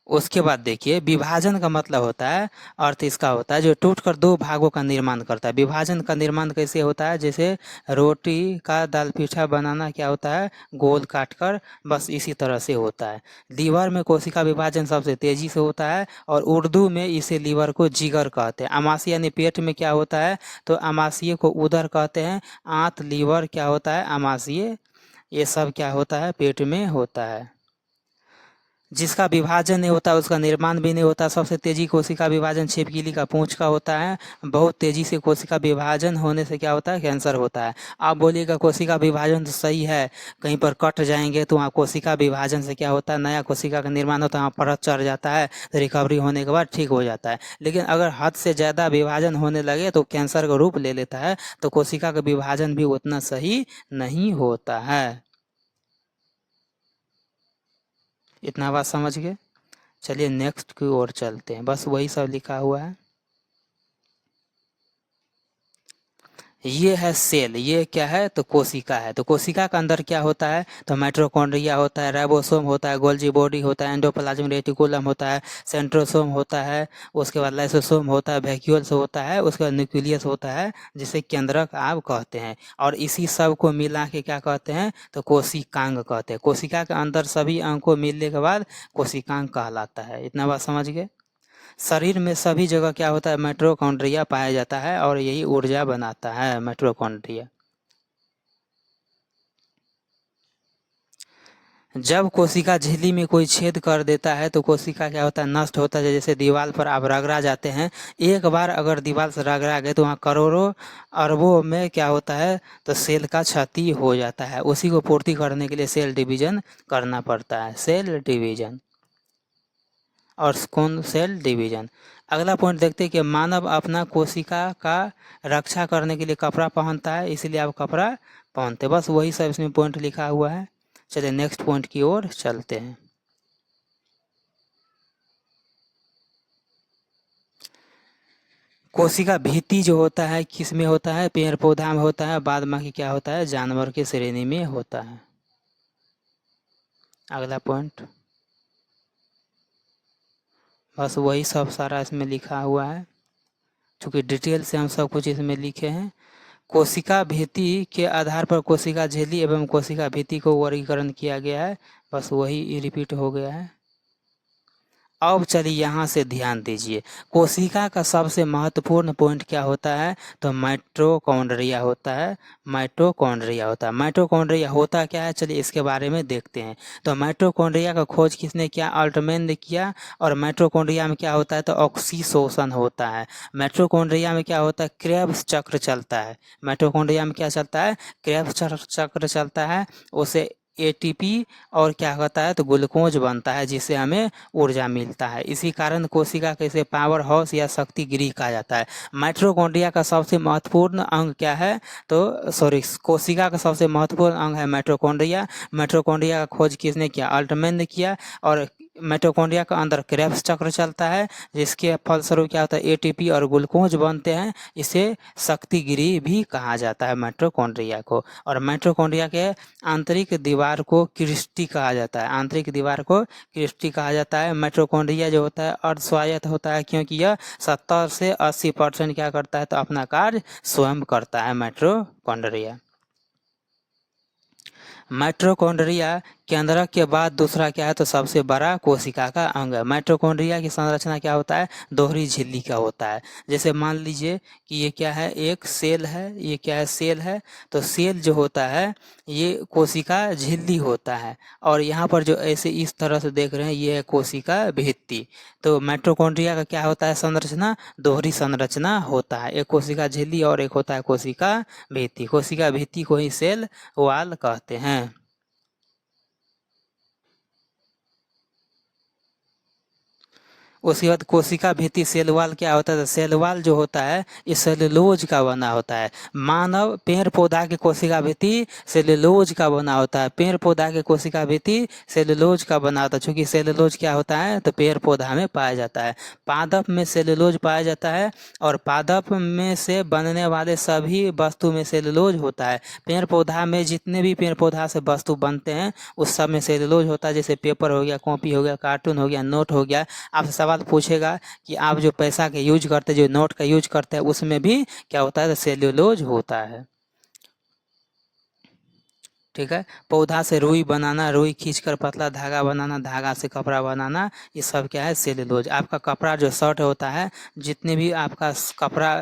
उसके बाद देखिए विभाजन का मतलब होता है, अर्थ इसका होता है जो टूटकर दो भागों का निर्माण करता है। विभाजन का निर्माण कैसे होता है, जैसे रोटी का दाल पीठा बनाना क्या होता है, गोल काटकर, बस इसी तरह से होता है। लीवर में कोशिका विभाजन सबसे तेजी से होता है और उर्दू में इसे लीवर को जिगर कहते हैं। आमाशय यानी पेट में क्या होता है, तो आमाशय को उदर कहते हैं। आंत, लीवर क्या होता है, आमाशय, ये सब क्या होता है, पेट में होता है। जिसका विभाजन नहीं होता उसका निर्माण भी नहीं होता। सबसे तेजी कोशिका विभाजन छिपकली का पूंछ का होता है। बहुत तेजी से कोशिका विभाजन होने से क्या होता है, कैंसर होता है। आप बोलिएगा कोशिका विभाजन तो सही है, कहीं पर कट जाएंगे तो वहाँ कोशिका विभाजन से क्या होता है, नया कोशिका का निर्माण होता है, वहाँ परत चढ़ जाता है, तो रिकवरी होने के बाद ठीक हो जाता है। लेकिन अगर हद से ज़्यादा विभाजन होने लगे तो कैंसर का रूप ले लेता है, तो कोशिका का विभाजन भी उतना सही नहीं होता है। इतना बात समझ गए। चलिए नेक्स्ट की ओर चलते हैं, बस वही सब लिखा हुआ है। ये है सेल, ये क्या है, तो कोशिका है। तो कोशिका के अंदर क्या होता है, तो माइटोकॉन्ड्रिया होता है, राइबोसोम होता है, गोल्जी बॉडी होता है, एंडोप्लाज्मिक रेटिकुलम होता है, सेंट्रोसोम होता है, उसके बाद लाइसोसोम होता है, वैक्यूल्स होता है, उसके बाद न्यूक्लियस होता है, जिसे केंद्रक आप कहते हैं। और इसी सब को मिला के क्या कहते हैं, तो कोशिकांग कहते हैं। कोशिका के अंदर सभी अंग को मिलने के बाद कोशिकांग कहलाता है। इतना बात समझ गए। शरीर में सभी जगह क्या होता है, माइटोकॉन्ड्रिया पाया जाता है और यही ऊर्जा बनाता है, माइटोकॉन्ड्रिया। जब कोशिका झिल्ली में कोई छेद कर देता है तो कोशिका क्या होता है, नष्ट होता है। जैसे दीवार पर आप रगड़ा जाते हैं, एक बार अगर दीवार से रगड़ा गए तो वहाँ करोड़ों अरबों में क्या होता है, तो सेल का क्षति हो जाता है। उसी को पूर्ति करने के लिए सेल डिवीजन करना पड़ता है, सेल डिवीजन। और कौन, सेल डिवीजन। अगला पॉइंट देखते हैं कि मानव अपना कोशिका का रक्षा करने के लिए कपड़ा पहनता है, इसलिए आप कपड़ा पहनते हैं। बस वही सब इसमें पॉइंट लिखा हुआ है। चलिए नेक्स्ट पॉइंट की ओर चलते हैं। कोशिका भित्ति जो होता है किस में होता है, पेड़ पौधा में होता है, बाद बाकी क्या होता है, जानवर की श्रेणी में होता है। अगला पॉइंट, बस वही सब सारा इसमें लिखा हुआ है, क्योंकि डिटेल से हम सब कुछ इसमें लिखे हैं। कोशिका भित्ति के आधार पर कोशिका झिल्ली एवं कोशिका भित्ति को वर्गीकरण किया गया है। बस वही रिपीट हो गया है। अब चलिए यहाँ से ध्यान दीजिए, कोशिका का सबसे महत्वपूर्ण पॉइंट क्या होता है, तो माइटोकॉन्ड्रिया होता है। माइटोकॉन्ड्रिया होता है। माइटोकॉन्ड्रिया होता क्या है, चलिए इसके बारे में देखते हैं। तो माइटोकॉन्ड्रिया का खोज किसने किया, अल्टमैन ने किया। और माइटोकॉन्ड्रिया में क्या होता है, तो ऑक्सीशोषण होता है। माइटोकॉन्ड्रिया में क्या होता है, क्रेब्स चक्र चलता है। माइटोकॉन्ड्रिया में क्या चलता है, क्रेब्स चक्र चलता है। उसे एटीपी और क्या होता है, तो ग्लूकोज बनता है, जिससे हमें ऊर्जा मिलता है। इसी कारण कोशिका के इसे पावर हाउस या शक्ति गृह कहा जाता है। माइटोकॉन्ड्रिया का सबसे महत्वपूर्ण अंग क्या है, तो सॉरी, कोशिका का सबसे महत्वपूर्ण अंग है माइटोकॉन्ड्रिया। माइटोकॉन्ड्रिया का खोज किसने किया, अल्टमैन ने किया। और माइटोकॉन्ड्रिया के अंदर क्रेब्स चक्र चलता है, जिसके फलस्वरूप क्या होता है, एटीपी और ग्लूकोज बनते हैं। इसे शक्ति गृह भी कहा जाता है माइटोकॉन्ड्रिया को। और माइटोकॉन्ड्रिया के आंतरिक दीवार को क्रिस्टी कहा जाता है। आंतरिक दीवार को क्रिस्टी कहा जाता है। माइटोकॉन्ड्रिया जो होता है अर्धस्वायत्त होता है, क्योंकि यह 70 से 80% क्या करता है, तो अपना कार्य स्वयं करता है माइटोकॉन्ड्रिया। माइटोकॉन्ड्रिया केंद्रक के बाद दूसरा क्या है, तो सबसे बड़ा कोशिका का अंग है। माइटोकॉन्ड्रिया की संरचना क्या होता है, दोहरी झिल्ली का होता है। जैसे मान लीजिए कि ये क्या है, एक सेल है, ये क्या है, सेल है। तो सेल जो होता है ये कोशिका झिल्ली होता है। और यहाँ पर जो ऐसे इस तरह से देख रहे हैं, ये है कोशिका भित्ति। तो माइटोकॉन्ड्रिया का क्या होता है, संरचना दोहरी संरचना होता है। एक कोशिका झिल्ली और एक होता है कोशिका भित्ति। कोशिका भित्ति को ही सेल वाल कहते हैं। उसके बाद कोशिका भित्ति सेल वॉल क्या होता है? तो सेल वॉल जो होता है ये सेलुलोज का बना होता है। मानव पेड़ पौधा के कोशिका भित्ति सेलुलोज का बना होता है। पेड़ पौधा के कोशिका भित्ति सेलुलोज का बना होता है। चूंकि सेलुलोज क्या होता है? तो पेड़ पौधा में पाया जाता है। पादप में सेलुलोज पाया जाता है और पादप में से बनने वाले सभी वस्तु में सेलुलोज होता है। पेड़ पौधा में जितने भी पेड़ पौधा से वस्तु बनते हैं उस सब में सेलुलोज होता है। जैसे पेपर हो गया, कॉपी हो गया, कार्टून हो गया, नोट हो गया। आपसे सवाल पूछेगा कि आप जो पैसा का यूज करते हैं, जो नोट का यूज करते हैं, उसमें भी क्या होता है? तो सेल्यूलोज होता है। ठीक है। पौधा से रुई बनाना, रुई खींचकर पतला धागा बनाना, धागा से कपड़ा बनाना, ये सब क्या है? सेल्यूलोज। आपका कपड़ा जो शर्ट होता है, जितने भी आपका कपड़ा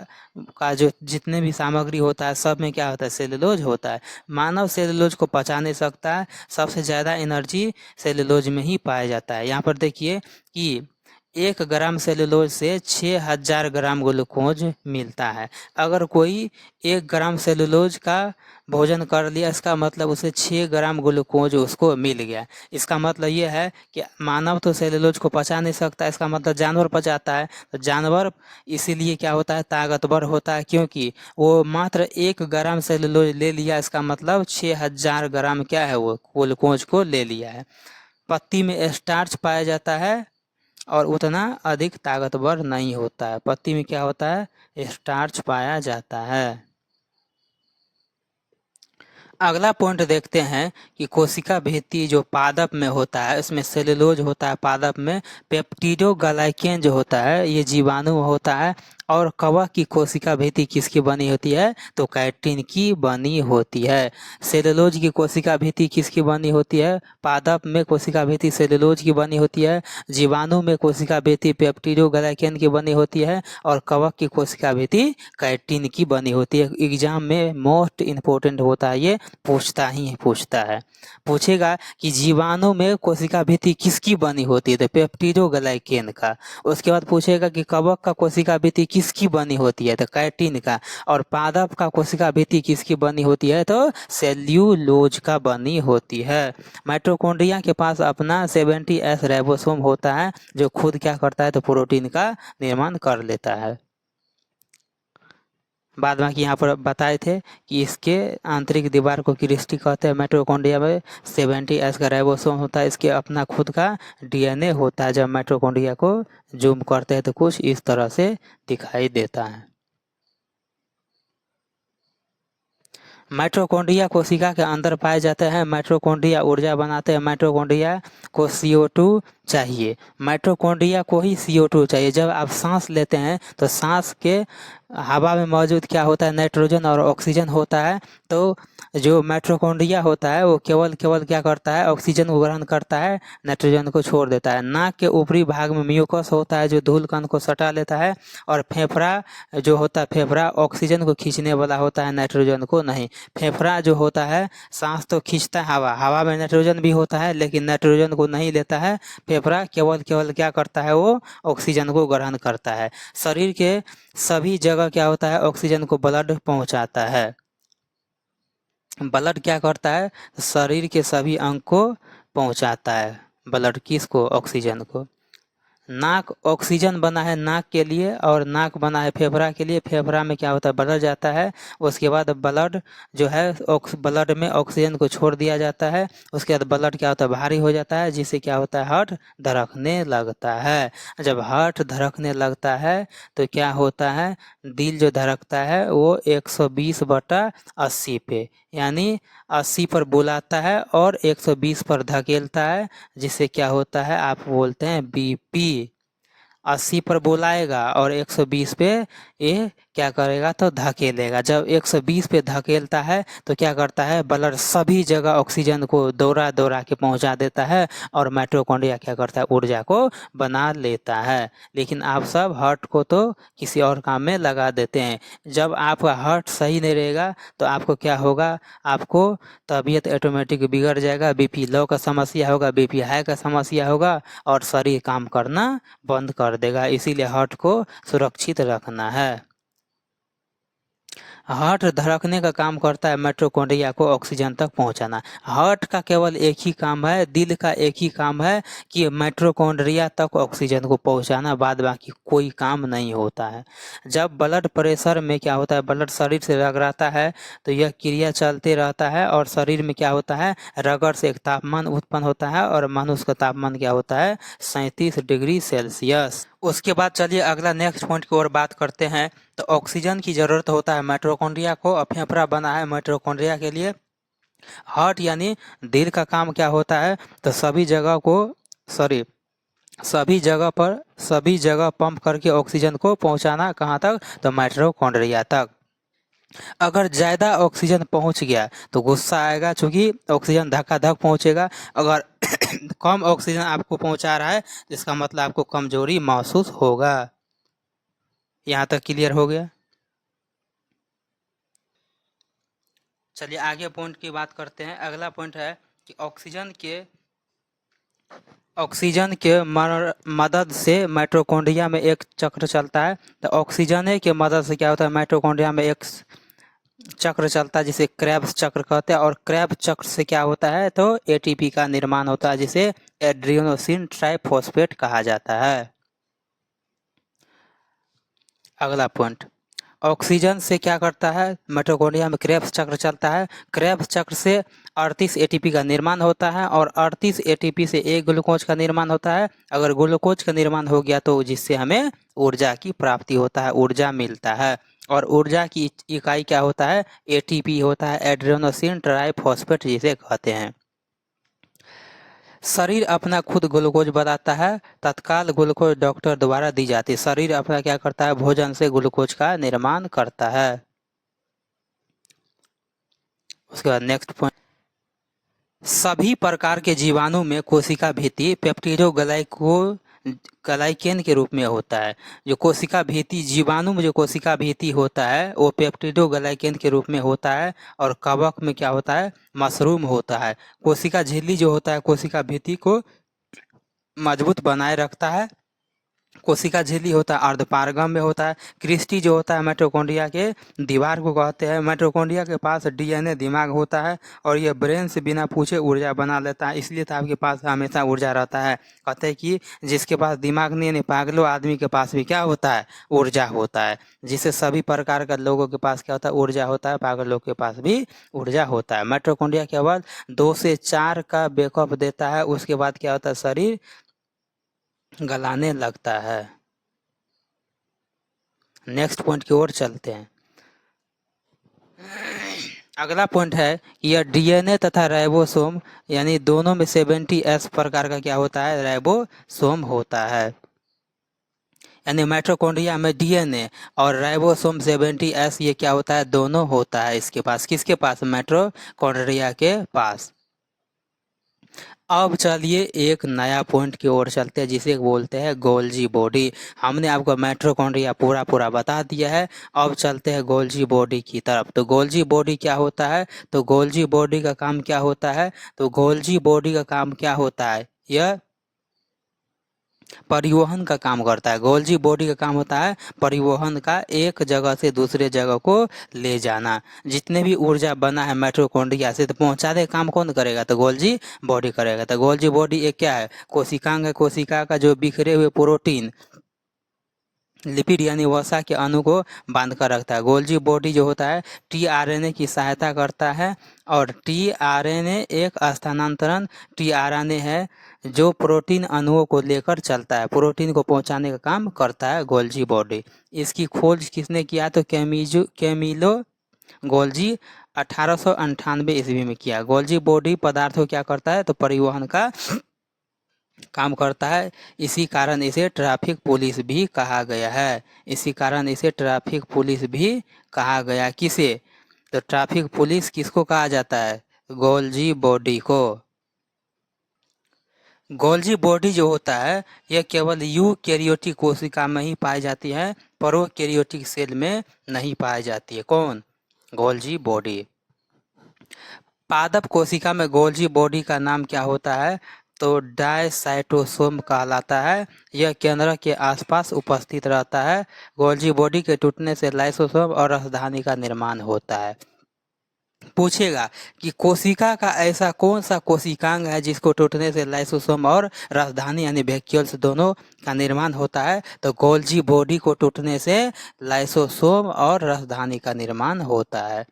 का जो जितने भी सामग्री होता है सब में क्या होता है? सेल्यूलोज होता है। मानव सेल्यूलोज को पचा नहीं सकता है। सबसे ज़्यादा एनर्जी सेल्यूलोज में ही पाया जाता है। यहाँ पर देखिए कि 1 ग्राम सेलुलोज से 6000 ग्राम ग्लूकोज मिलता है। अगर कोई 1 ग्राम सेलुलोज का भोजन कर लिया, इसका मतलब उसे 6 ग्राम ग्लूकोज उसको मिल गया। इसका मतलब ये है कि मानव तो सेलुलोज को पचा नहीं सकता, इसका मतलब जानवर पचाता है। तो जानवर इसीलिए क्या होता है? ताकतवर होता है, क्योंकि वो मात्र 1 ग्राम सेलुलोज ले लिया, इसका मतलब 6000 ग्राम क्या है? वो ग्लूकोज को ले लिया है। पत्ती में स्टार्च पाया जाता है और उतना अधिक ताकतवर नहीं होता है। पत्ती में क्या होता है? स्टार्च पाया जाता है। अगला पॉइंट देखते हैं कि कोशिका भित्ति जो पादप में होता है उसमें सेलुलोज होता है। पादप में पेप्टिडोग्लाइकेन जो होता है ये जीवाणु होता है। और कवक की कोशिका भित्ति किसकी बनी होती है? तो कैटिन की बनी होती है। सेलुलोज की कोशिका भित्ति किसकी बनी होती है? पादप में कोशिका भित्ति सेलुलोज की बनी होती है। जीवाणु में कोशिका भित्ति पेप्टिडोग्लाइकेन की बनी होती है और कवक की कोशिका भित्ति कैटिन की बनी होती है। एग्जाम में मोस्ट इम्पोर्टेंट होता है, ये पूछता है। पूछेगा कि जीवाणु में कोशिका भित्ति किसकी बनी होती है? तो पेप्टिडोग्लाइकेन का। उसके बाद पूछेगा कि कवक का कोशिका भित्ति किसकी बनी होती है? तो कैटिन का। और पादप का कोशिका भित्ति किसकी बनी होती है? तो सेल्यूलोज का बनी होती है। माइटोकॉन्ड्रिया के पास अपना 70S राइबोसोम होता है जो खुद क्या करता है? तो प्रोटीन का निर्माण कर लेता है। बाद बाकी यहाँ पर बताए थे कि इसके आंतरिक दीवार को क्रिस्टी कहते हैं। माइटोकॉन्ड्रिया में 70S का राइबोसोम होता है। इसके अपना खुद का DNA होता है। जब माइटोकॉन्ड्रिया को जूम करते हैं तो कुछ इस तरह से दिखाई देता है। माइटोकॉन्ड्रिया कोशिका के अंदर पाए जाते हैं। माइटोकॉन्ड्रिया ऊर्जा बनाते हैं। माइटोकॉन्ड्रिया को CO2 चाहिए। माइटोकॉन्ड्रिया को ही CO2 चाहिए। जब आप सांस लेते हैं तो सांस के हवा में मौजूद क्या होता है? नाइट्रोजन और ऑक्सीजन होता है। तो जो माइटोकॉन्ड्रिया होता है वो केवल क्या करता है? ऑक्सीजन को ग्रहण करता है, नाइट्रोजन को छोड़ देता है। नाक के ऊपरी भाग में म्यूकस होता है जो धूल कण को सटा लेता है। और फेफड़ा जो होता है, फेफड़ा ऑक्सीजन को खींचने वाला होता है, नाइट्रोजन को नहीं। फेफड़ा जो होता है सांस तो खींचता है हवा में नाइट्रोजन भी होता है लेकिन नाइट्रोजन को नहीं लेता है। फेफड़ा केवल क्या करता है? वो ऑक्सीजन को ग्रहण करता है। शरीर के सभी जगह क्या होता है? ऑक्सीजन को ब्लड पहुंचाता है। ब्लड क्या करता है? शरीर के सभी अंग को पहुंचाता है। ब्लड किसको? ऑक्सीजन को। नाक ऑक्सीजन बना है नाक के लिए और नाक बना है फेफड़ा के लिए। फेफड़ा में क्या होता है? ब्लड जाता है। उसके बाद ब्लड जो है ब्लड में ऑक्सीजन को छोड़ दिया जाता है। उसके बाद ब्लड क्या होता है? भारी हो जाता है, जिससे क्या होता है? हार्ट धड़कने लगता है। जब हार्ट धड़कने लगता है तो क्या होता है? दिल जो धड़कता है वो 120/80 पे, यानी 80 पर बुलाता है और 120 पर धकेलता है, जिससे क्या होता है? आप बोलते हैं BP। 80 पर बुलाएगा और 120 पे ये क्या करेगा? तो धकेलेगा। जब 120 पे धकेलता है तो क्या करता है? ब्लड सभी जगह ऑक्सीजन को दौड़ा के पहुंचा देता है और माइटोकॉन्ड्रिया क्या करता है? ऊर्जा को बना लेता है। लेकिन आप सब हार्ट को तो किसी और काम में लगा देते हैं। जब आपका हार्ट सही नहीं रहेगा तो आपको क्या होगा? आपको तबीयत ऑटोमेटिक बिगड़ जाएगा। BP लो का समस्या होगा, BP हाई का समस्या होगा और शरीर काम करना बंद कर देगा। इसीलिए हार्ट को सुरक्षित रखना है। हार्ट धड़कने का काम करता है माइटोकॉन्ड्रिया को ऑक्सीजन तक पहुंचाना। हार्ट का केवल एक ही काम है, दिल का एक ही काम है कि माइटोकॉन्ड्रिया तक ऑक्सीजन को पहुंचाना, बाद बाकी कोई काम नहीं होता है। जब ब्लड प्रेशर में क्या होता है, ब्लड शरीर से रगड़ाता है तो यह क्रिया चलते रहता है और शरीर में क्या होता है, रगड़ से एक तापमान उत्पन्न होता है और मनुष्य का तापमान क्या होता है, 37 डिग्री सेल्सियस। उसके बाद चलिए अगला नेक्स्ट पॉइंट की ओर बात करते हैं। तो ऑक्सीजन की ज़रूरत होता है माइटोकॉन्ड्रिया को, और फेफड़ा बना है माइटोकॉन्ड्रिया के लिए। हार्ट यानी दिल का काम क्या होता है, तो सभी जगह को सभी जगह पंप करके ऑक्सीजन को पहुंचाना कहाँ तक, तो माइटोकॉन्ड्रिया तक। अगर ज़्यादा ऑक्सीजन पहुंच गया तो गुस्सा आएगा, चूँकि ऑक्सीजन धक्का धक पहुंचेगा। अगर कम ऑक्सीजन आपको पहुंचा रहा है तो इसका मतलब आपको कमजोरी महसूस होगा। यहाँ तक क्लियर हो गया। चलिए आगे पॉइंट की बात करते हैं। अगला पॉइंट है कि ऑक्सीजन के मदद से माइटोकॉन्ड्रिया में एक चक्र चलता है। तो ऑक्सीजन के मदद से क्या होता है, माइटोकॉन्ड्रिया में एक चक्र चलता है जिसे क्रेब्स चक्र कहते हैं। और क्रेब्स चक्र से क्या होता है, तो एटीपी का निर्माण होता है जिसे एड्रिनोसिन ट्राइफॉस्फेट कहा जाता है। अगला पॉइंट, ऑक्सीजन से क्या करता है, माइटोकॉन्ड्रिया में क्रेब्स चक्र चलता है। क्रेब्स चक्र से 38 एटीपी का निर्माण होता है और 38 एटीपी से एक ग्लूकोज का निर्माण होता है। अगर ग्लूकोज का निर्माण हो गया तो जिससे हमें ऊर्जा की प्राप्ति होता है, ऊर्जा मिलता है। और ऊर्जा की इकाई क्या होता है, एटीपी होता है, एड्रेनोसिन ट्राइफॉस्फेट जिसे कहते हैं। शरीर अपना खुद ग्लूकोज बनाता है, तत्काल ग्लूकोज डॉक्टर द्वारा दी जाती है। शरीर अपना क्या करता है, भोजन से ग्लूकोज का निर्माण करता है। उसके बाद नेक्स्ट पॉइंट, सभी प्रकार के जीवाणु में कोशिका भित्ति पेप्टिडोग्लाइकेन के रूप में होता है। जो कोशिका भित्ति, जीवाणु में जो कोशिका भित्ति होता है वो पेप्टिडोग्लाइकेन के रूप में होता है। और कवक में क्या होता है, मशरूम होता है। कोशिका झिल्ली जो होता है कोशिका भित्ति को मजबूत बनाए रखता है। कोशिका झिल्ली होता है अर्धपारगम में होता है। क्रिस्टी जो होता है माइटोकॉन्ड्रिया के दीवार को कहते हैं। माइटोकॉन्ड्रिया के पास डीएनए दिमाग होता है और यह ब्रेन से बिना पूछे ऊर्जा बना लेता है, इसलिए तो आपके पास हमेशा ऊर्जा रहता है। कहते हैं कि जिसके पास दिमाग नहीं है, पागलों आदमी के पास भी क्या होता है, ऊर्जा होता है। जिससे सभी प्रकार का लोगों के पास क्या होता है, ऊर्जा होता है, पागलों के पास भी ऊर्जा होता है। माइटोकॉन्ड्रिया केवल 2 से 4 का बैकअप देता है, उसके बाद क्या होता है, शरीर गलाने लगता है। नेक्स्ट पॉइंट की ओर चलते हैं। अगला पॉइंट है कि यह डीएनए तथा राइबोसोम यानी दोनों में 70S प्रकार का क्या होता है, राइबोसोम होता है। यानी माइटोकॉन्ड्रिया में डीएनए और राइबोसोम 70S ये क्या होता है, दोनों होता है इसके पास। किसके पास, माइटोकॉन्ड्रिया के पास। अब चलिए एक नया पॉइंट की ओर चलते हैं जिसे बोलते हैं गोल्जी बॉडी। हमने आपको माइटोकॉन्ड्रिया पूरा बता दिया है, अब चलते हैं गोल्जी बॉडी की तरफ। तो गोल्जी बॉडी क्या होता है, तो गोल्जी बॉडी का काम क्या होता है, तो गोल्जी बॉडी का काम क्या होता है, यह परिवहन का काम करता है। गोल्जी बॉडी का काम होता है परिवहन का, एक जगह से दूसरे जगह को ले जाना। जितने भी ऊर्जा बना है माइटोकॉन्ड्रिया से तो पहुंचाने का काम कौन करेगा, तो गोल्जी बॉडी करेगा। तो गोल्जी बॉडी एक क्या है, कोशिकांग है। कोशिका का जो बिखरे हुए प्रोटीन, लिपिड यानी वसा के अणु को बांध कर रखता है। गोल्जी बॉडी जो होता है टीआरएनए की सहायता करता है। और टीआरएनए एक स्थानांतरण टीआरएनए है जो प्रोटीन अणुओं को लेकर चलता है, प्रोटीन को पहुंचाने का काम करता है गोल्जी बॉडी। इसकी खोज किसने किया, तो कैमिलो गोल्जी 1898 ईस्वी में किया। गोल्जी बॉडी पदार्थों क्या करता है, तो परिवहन का काम करता है। इसी कारण इसे ट्रैफिक पुलिस भी कहा गया है। इसी कारण इसे ट्रैफिक पुलिस भी कहा गया। किसे, तो ट्रैफिक पुलिस किसको कहा जाता है, गोल्जी बॉडी को। गोल्जी बॉडी जो होता है यह केवल यूकैरियोटिक कोशिका में ही पाई जाती है, प्रोकैरियोटिक सेल में नहीं पाई जाती है। कौन, गोल्जी बॉडी। पादप कोशिका में गोल्जी बॉडी का नाम क्या होता है, तो डायसाइटोसोम कहलाता है। यह केंद्र के आसपास उपस्थित रहता है। गोल्जी बॉडी के टूटने से लाइसोसोम और राजधानी का निर्माण होता है। पूछेगा कि कोशिका का ऐसा कौन सा कोशिकांग है जिसको टूटने से लाइसोसोम और राजधानी यानी वैक्यूल्स दोनों का निर्माण होता है, तो गोल्जी बॉडी को टूटने से लाइसोसोम और राजधानी का निर्माण होता है।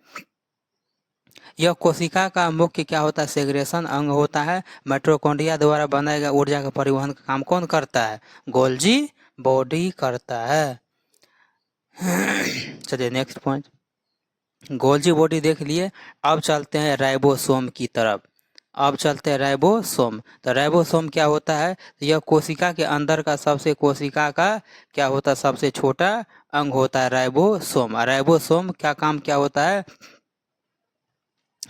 यह कोशिका का मुख्य क्या होता है, सेग्रेशन अंग होता है। माइटोकॉन्ड्रिया द्वारा बनाए गए ऊर्जा का परिवहन का काम कौन करता है, गोल्जी बॉडी करता है। चलिए नेक्स्ट पॉइंट, गोल्जी बॉडी देख लिए। अब चलते हैं राइबोसोम की तरफ। अब चलते हैं राइबोसोम। तो राइबोसोम क्या होता है, यह कोशिका के अंदर का सबसे कोशिका का क्या होता है, सबसे छोटा अंग होता है राइबोसोम। राइबोसोम का काम क्या होता है,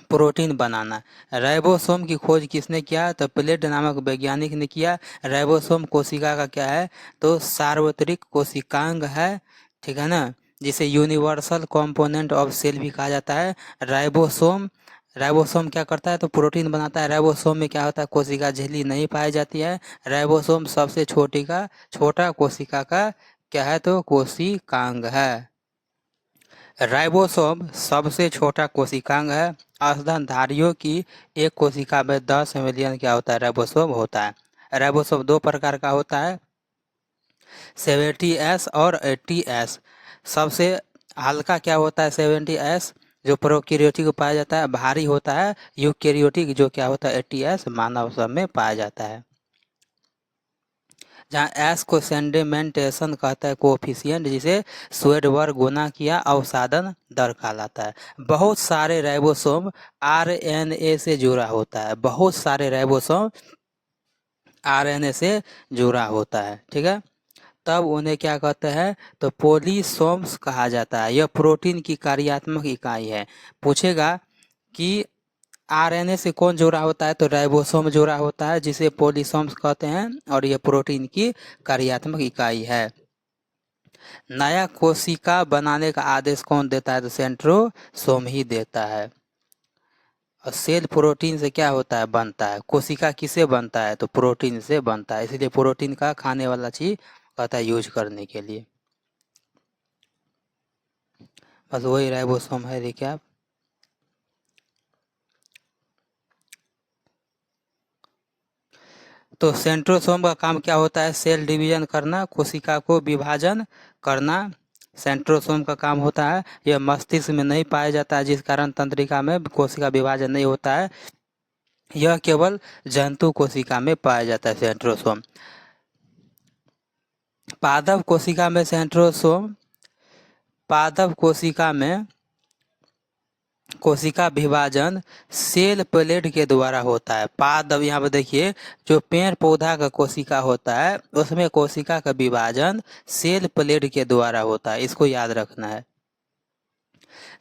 प्रोटीन बनाना। राइबोसोम की खोज किसने किया, तो प्लेट नामक वैज्ञानिक ने किया। राइबोसोम कोशिका का क्या है, तो सार्वत्रिक कोशिकांग है, ठीक है ना, जिसे यूनिवर्सल कंपोनेंट ऑफ सेल भी कहा जाता है। राइबोसोम राइबोसोम क्या करता है, तो प्रोटीन बनाता है। राइबोसोम में क्या होता है, कोशिका झिल्ली नहीं पाई जाती है। राइबोसोम सबसे छोटा कोशिका का क्या है, तो कोशिकांग है। राइबोसोम सबसे छोटा कोशिकांग है। स्तनधारियों की एक कोशिका में 10 मिलियन क्या होता है, राइबोसोम होता है। राइबोसोम दो प्रकार का होता है, 70S और 80S। सबसे हल्का क्या होता है, 70S जो प्रोकैरियोटिक पाया जाता है, भारी होता है यूकैरियोटिक जो क्या होता है 80S मानव सब में पाया जाता है। जहाँ एस को सेडिमेंटेशन कहता है कोफिशिएंट, जिसे स्वेडबर्ग गुना किया अवसादन दर कहलाता है। बहुत सारे राइबोसोम आरएनए से जुड़ा होता है। बहुत सारे राइबोसोम आरएनए से जुड़ा होता है, ठीक है। तब उन्हें क्या कहते हैं, तो पोलीसोम्स कहा जाता है। यह प्रोटीन की कार्यात्मक इकाई है। पूछेगा कि आरएनए से कौन जुड़ा होता है, तो राइबोसोम जुड़ा होता है, जिसे पोलीसोम्स कहते हैं, और यह प्रोटीन की कार्यात्मक इकाई है। नया कोशिका बनाने का आदेश कौन देता है, तो सेंट्रोसोम ही देता है। और सेल प्रोटीन से क्या होता है, बनता है। कोशिका किससे बनता है, तो प्रोटीन से बनता है। इसलिए प्रोटीन का खाने वाला चीज कहता है यूज करने के लिए। बस वही राइबोसोम है, देखिए आप। तो सेंट्रोसोम का काम क्या होता है, सेल डिवीजन करना, कोशिका को विभाजन करना सेंट्रोसोम का काम होता है। यह मस्तिष्क में नहीं पाया जाता है, जिस कारण तंत्रिका में कोशिका विभाजन नहीं होता है। यह केवल जंतु कोशिका में पाया जाता है सेंट्रोसोम। पादप कोशिका में सेंट्रोसोम, पादप कोशिका में कोशिका विभाजन सेल प्लेट के द्वारा होता है। पादप, यहाँ पर देखिए, जो पेड़ पौधा का कोशिका होता है उसमें कोशिका का विभाजन सेल प्लेट के द्वारा होता है, इसको याद रखना है।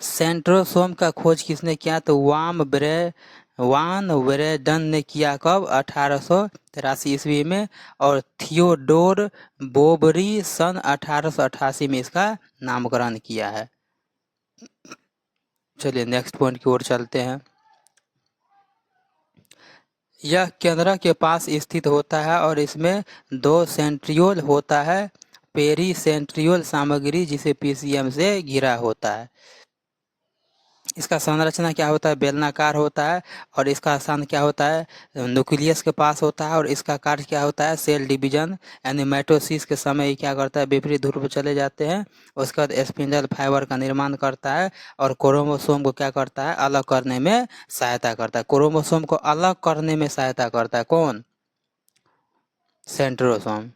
सेंट्रोसोम का खोज किसने किया, तो वान ब्रेडन ने किया। कब, 1883 ईस्वी में। और थियोडोर बोबरी सन 1888 में इसका नामकरण किया है। चलिए नेक्स्ट पॉइंट की ओर चलते हैं। यह केंद्र के पास स्थित होता है और इसमें 2 सेंट्रियोल होता है। पेरीसेंट्रियोल सामग्री जिसे पीसीएम से घिरा होता है। इसका संरचना क्या होता है, बेलनाकार होता है। और इसका स्थान क्या होता है, न्यूक्लियस के पास होता है। और इसका कार्य क्या होता है, सेल डिवीजन यानी माइटोसिस के समय ये क्या करता है, विपरीत ध्रुव पर चले जाते हैं। उसके बाद स्पिंडल फाइबर का निर्माण करता है और क्रोमोसोम को क्या करता है, अलग करने में सहायता करता है। क्रोमोसोम को अलग करने में सहायता करता है कौन, सेंट्रोसोम।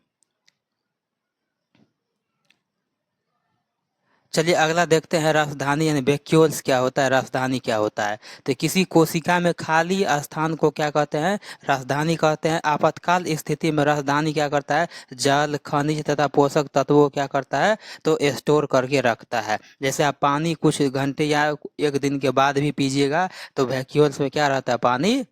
चलिए अगला देखते हैं, राजधानी यानी वैक्यूल्स क्या होता है, राजधानी क्या होता है। तो किसी कोशिका में खाली स्थान को क्या कहते हैं, राजधानी कहते हैं। आपातकाल स्थिति में राजधानी क्या करता है, जल, खनिज तथा पोषक तत्वों को क्या करता है, तो स्टोर करके रखता है। जैसे आप पानी कुछ घंटे या एक दिन के बाद भी पीजिएगा तो वैक्यूल्स में क्या रहता है, पानी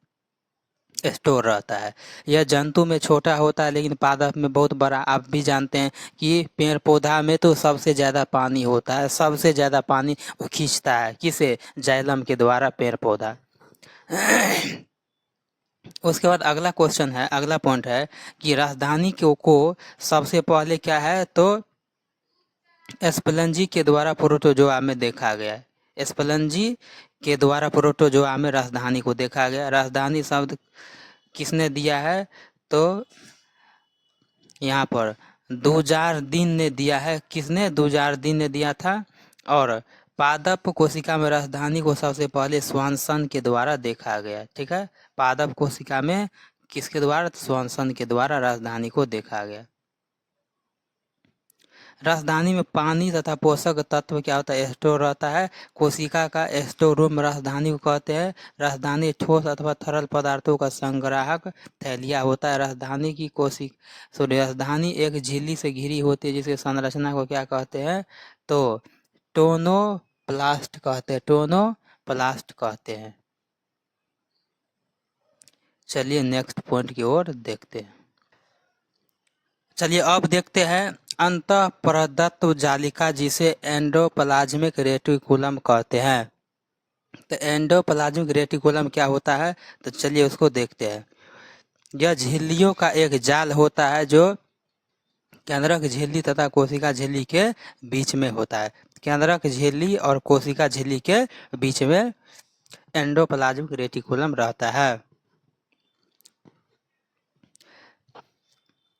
स्टोर रहता है। यह जंतु में छोटा होता है लेकिन पादप में बहुत बड़ा। आप भी जानते हैं कि पेड़ पौधा में तो सबसे ज़्यादा पानी होता है, सबसे ज़्यादा पानी वो खींचता है, किसे, जाइलम के द्वारा पेड़ पौधा। उसके बाद अगला क्वेश्चन है, अगला पॉइंट है कि राजधानी को सबसे पहले क्या है, तो स्पेलंजी के द्वारा प्रोटोजोआ में देखा गया है। स्पेलंजी के द्वारा प्रोटोजोआ में राजधानी को देखा गया। राजधानी शब्द किसने दिया है, तो यहाँ पर दुजारदीन ने दिया है। किसने? दुजारदीन ने दिया था। और पादप कोशिका में राजधानी को सबसे पहले स्वानसन के द्वारा देखा गया। ठीक है, पादप कोशिका में किसके द्वारा? स्वानसन के द्वारा राजधानी को देखा गया। राजधानी में पानी तथा पोषक तत्व क्या होता है? स्टोर रहता है। कोशिका का स्टोर रूम राजधानी को कहते हैं। राजधानी ठोस अथवा तरल पदार्थों का संग्राहक थैलिया होता है। राजधानी की राजधानी एक झिल्ली से घिरी होती है, जिसकी संरचना को क्या कहते हैं? तो टोनोप्लास्ट कहते हैं। टोनोप्लास्ट कहते हैं। चलिए नेक्स्ट पॉइंट की ओर देखते हैं। चलिए अब देखते हैं अंतःप्रदत्त जालिका, जिसे एंडोप्लाज्मिक रेटिकुलम कहते हैं। तो एंडोप्लाज्मिक रेटिकुलम क्या होता है, तो चलिए उसको देखते हैं। यह झिल्लियों का एक जाल होता है जो केंद्रक झिल्ली तथा कोशिका झिल्ली के बीच में होता है। केंद्रक झिल्ली और कोशिका झिल्ली के बीच में एंडोप्लाज्मिक रेटिकुलम रहता है।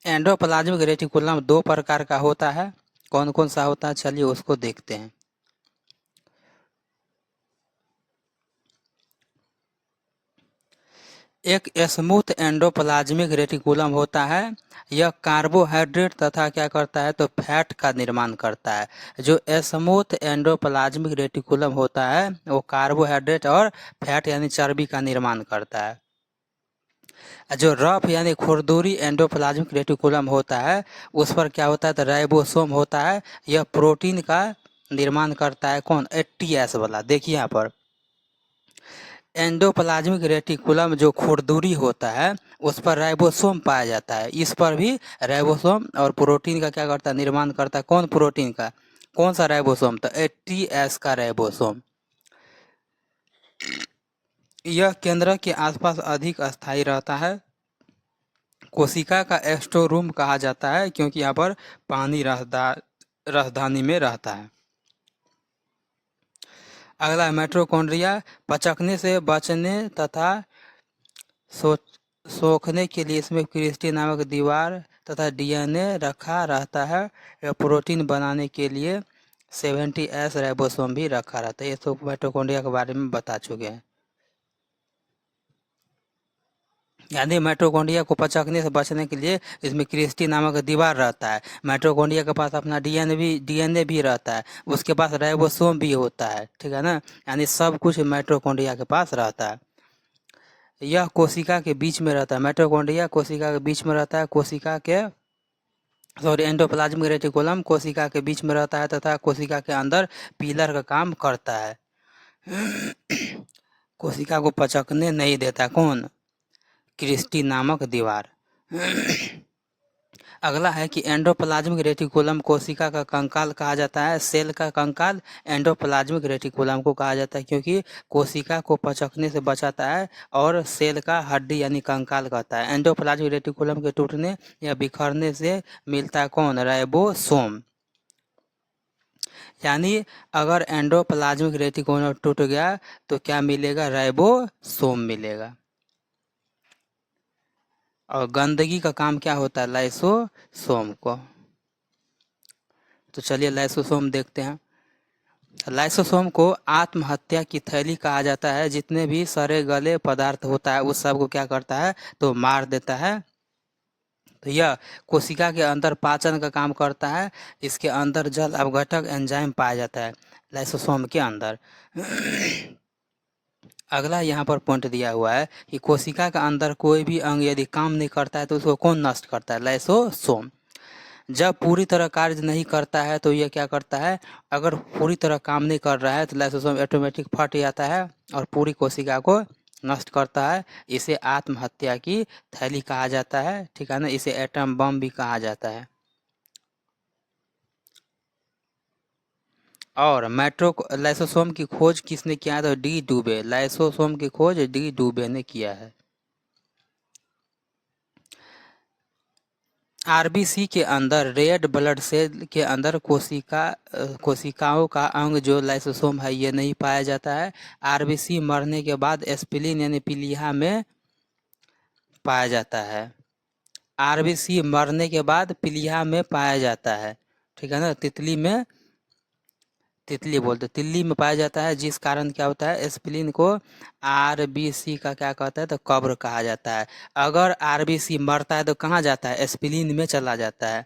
एंडोप्लाज्मिक रेटिकुलम दो प्रकार का होता है। कौन कौन सा होता है, चलिए उसको देखते हैं। एक स्मूथ एंडोप्लाज्मिक रेटिकुलम होता है। यह कार्बोहाइड्रेट तथा क्या करता है, तो फैट का निर्माण करता है। जो स्मूथ एंडोप्लाज्मिक रेटिकुलम होता है वो कार्बोहाइड्रेट और फैट यानी चर्बी का निर्माण करता है। जो रफ यानी खुरदुरी एंडोप्लाज्मिक रेटिकुलम होता है उस पर क्या होता है, तो राइबोसोम होता है। यह प्रोटीन का निर्माण करता है। कौन? एटीएस वाला। देखिए यहाँ पर एंडोप्लाज्मिक रेटिकुलम जो खुरदुरी होता है उस पर राइबोसोम पाया जाता है। इस पर भी राइबोसोम और प्रोटीन का क्या करता है, निर्माण करता है। कौन प्रोटीन का? कौन सा राइबोसोम? तो एटीएस का राइबोसोम। यह केंद्र के आसपास अधिक अस्थायी रहता है। कोशिका का स्टोर रूम कहा जाता है क्योंकि यहाँ पर पानी राजधानी में रहता है। अगला माइटोकॉन्ड्रिया। पचकने से बचने तथा सोखने के लिए इसमें क्रिस्टी नामक दीवार तथा डीएनए रखा रहता है। यह प्रोटीन बनाने के लिए 70S राइबोसोम भी रखा रहता है। ये तो माइटोकॉन्ड्रिया के बारे में बता चुके हैं। यानी माइटोकॉन्ड्रिया को पचकने से बचने के लिए इसमें क्रिस्टी नामक दीवार रहता है। माइटोकॉन्ड्रिया के पास अपना डीएनए भी रहता है। उसके पास राइबोसोम भी होता है। ठीक है ना, यानी सब कुछ माइटोकॉन्ड्रिया के पास रहता है। यह कोशिका के बीच में रहता है। माइटोकॉन्ड्रिया कोशिका के बीच में रहता है। एंडोप्लाज्मिक रेटिकुलम कोशिका के बीच में रहता है तथा कोशिका के अंदर पिलर का काम करता है। कोशिका को पचकने नहीं देता। कौन? क्रिस्टी नामक दीवार। अगला है कि एंडोप्लाज्मिक रेटिकुलम कोशिका का कंकाल कहा जाता है। सेल का कंकाल एंडोप्लाज्मिक रेटिकुलम को कहा जाता है क्योंकि कोशिका को पचकने से बचाता है। और सेल का हड्डी यानी कंकाल कहता है। एंडोप्लाज्मिक रेटिकुलम के टूटने या बिखरने से मिलता है कौन? राइबोसोम। यानी अगर एंडोप्लाज्मिक रेटिकुलम टूट गया तो क्या मिलेगा? राइबोसोम मिलेगा। और गंदगी का काम क्या होता है? लाइसोसोम को। तो चलिए लाइसोसोम देखते हैं। लाइसोसोम को आत्महत्या की थैली कहा जाता है। जितने भी सड़े गले पदार्थ होता है उस सब को क्या करता है, तो मार देता है। तो यह कोशिका के अंदर पाचन का काम करता है। इसके अंदर जल अपघटक एंजाइम पाया जाता है लाइसोसोम के अंदर। अगला यहाँ पर पॉइंट दिया हुआ है कि कोशिका के अंदर कोई भी अंग यदि काम नहीं करता है तो उसको कौन नष्ट करता है? लाइसोसोम। जब पूरी तरह कार्य नहीं करता है तो यह क्या करता है, अगर पूरी तरह काम नहीं कर रहा है तो लाइसोसोम ऑटोमेटिक फट जाता है और पूरी कोशिका को नष्ट करता है। इसे आत्महत्या की थैली कहा जाता है। ठीक है ना, इसे एटम बम भी कहा जाता है। और लाइसोसोम की खोज किसने किया? तो डी डुबे। लाइसोसोम की खोज डी डुबे ने किया है। आरबीसी के अंदर रेड ब्लड सेल के अंदर कोशिकाओं का अंग जो लाइसोसोम है ये नहीं पाया जाता है। आरबीसी मरने के बाद स्प्लीन यानी पीलिया में पाया जाता है। आरबीसी मरने के बाद पीलिया में पाया जाता है, ठीक है ना। तितली बोलते तिल्ली में पाया जाता है, जिस कारण क्या होता है स्प्लीन को आरबीसी का क्या कहता है तो कब्र कहा जाता है। अगर आरबीसी मरता है तो कहाँ जाता है, स्प्लीन में चला जाता है,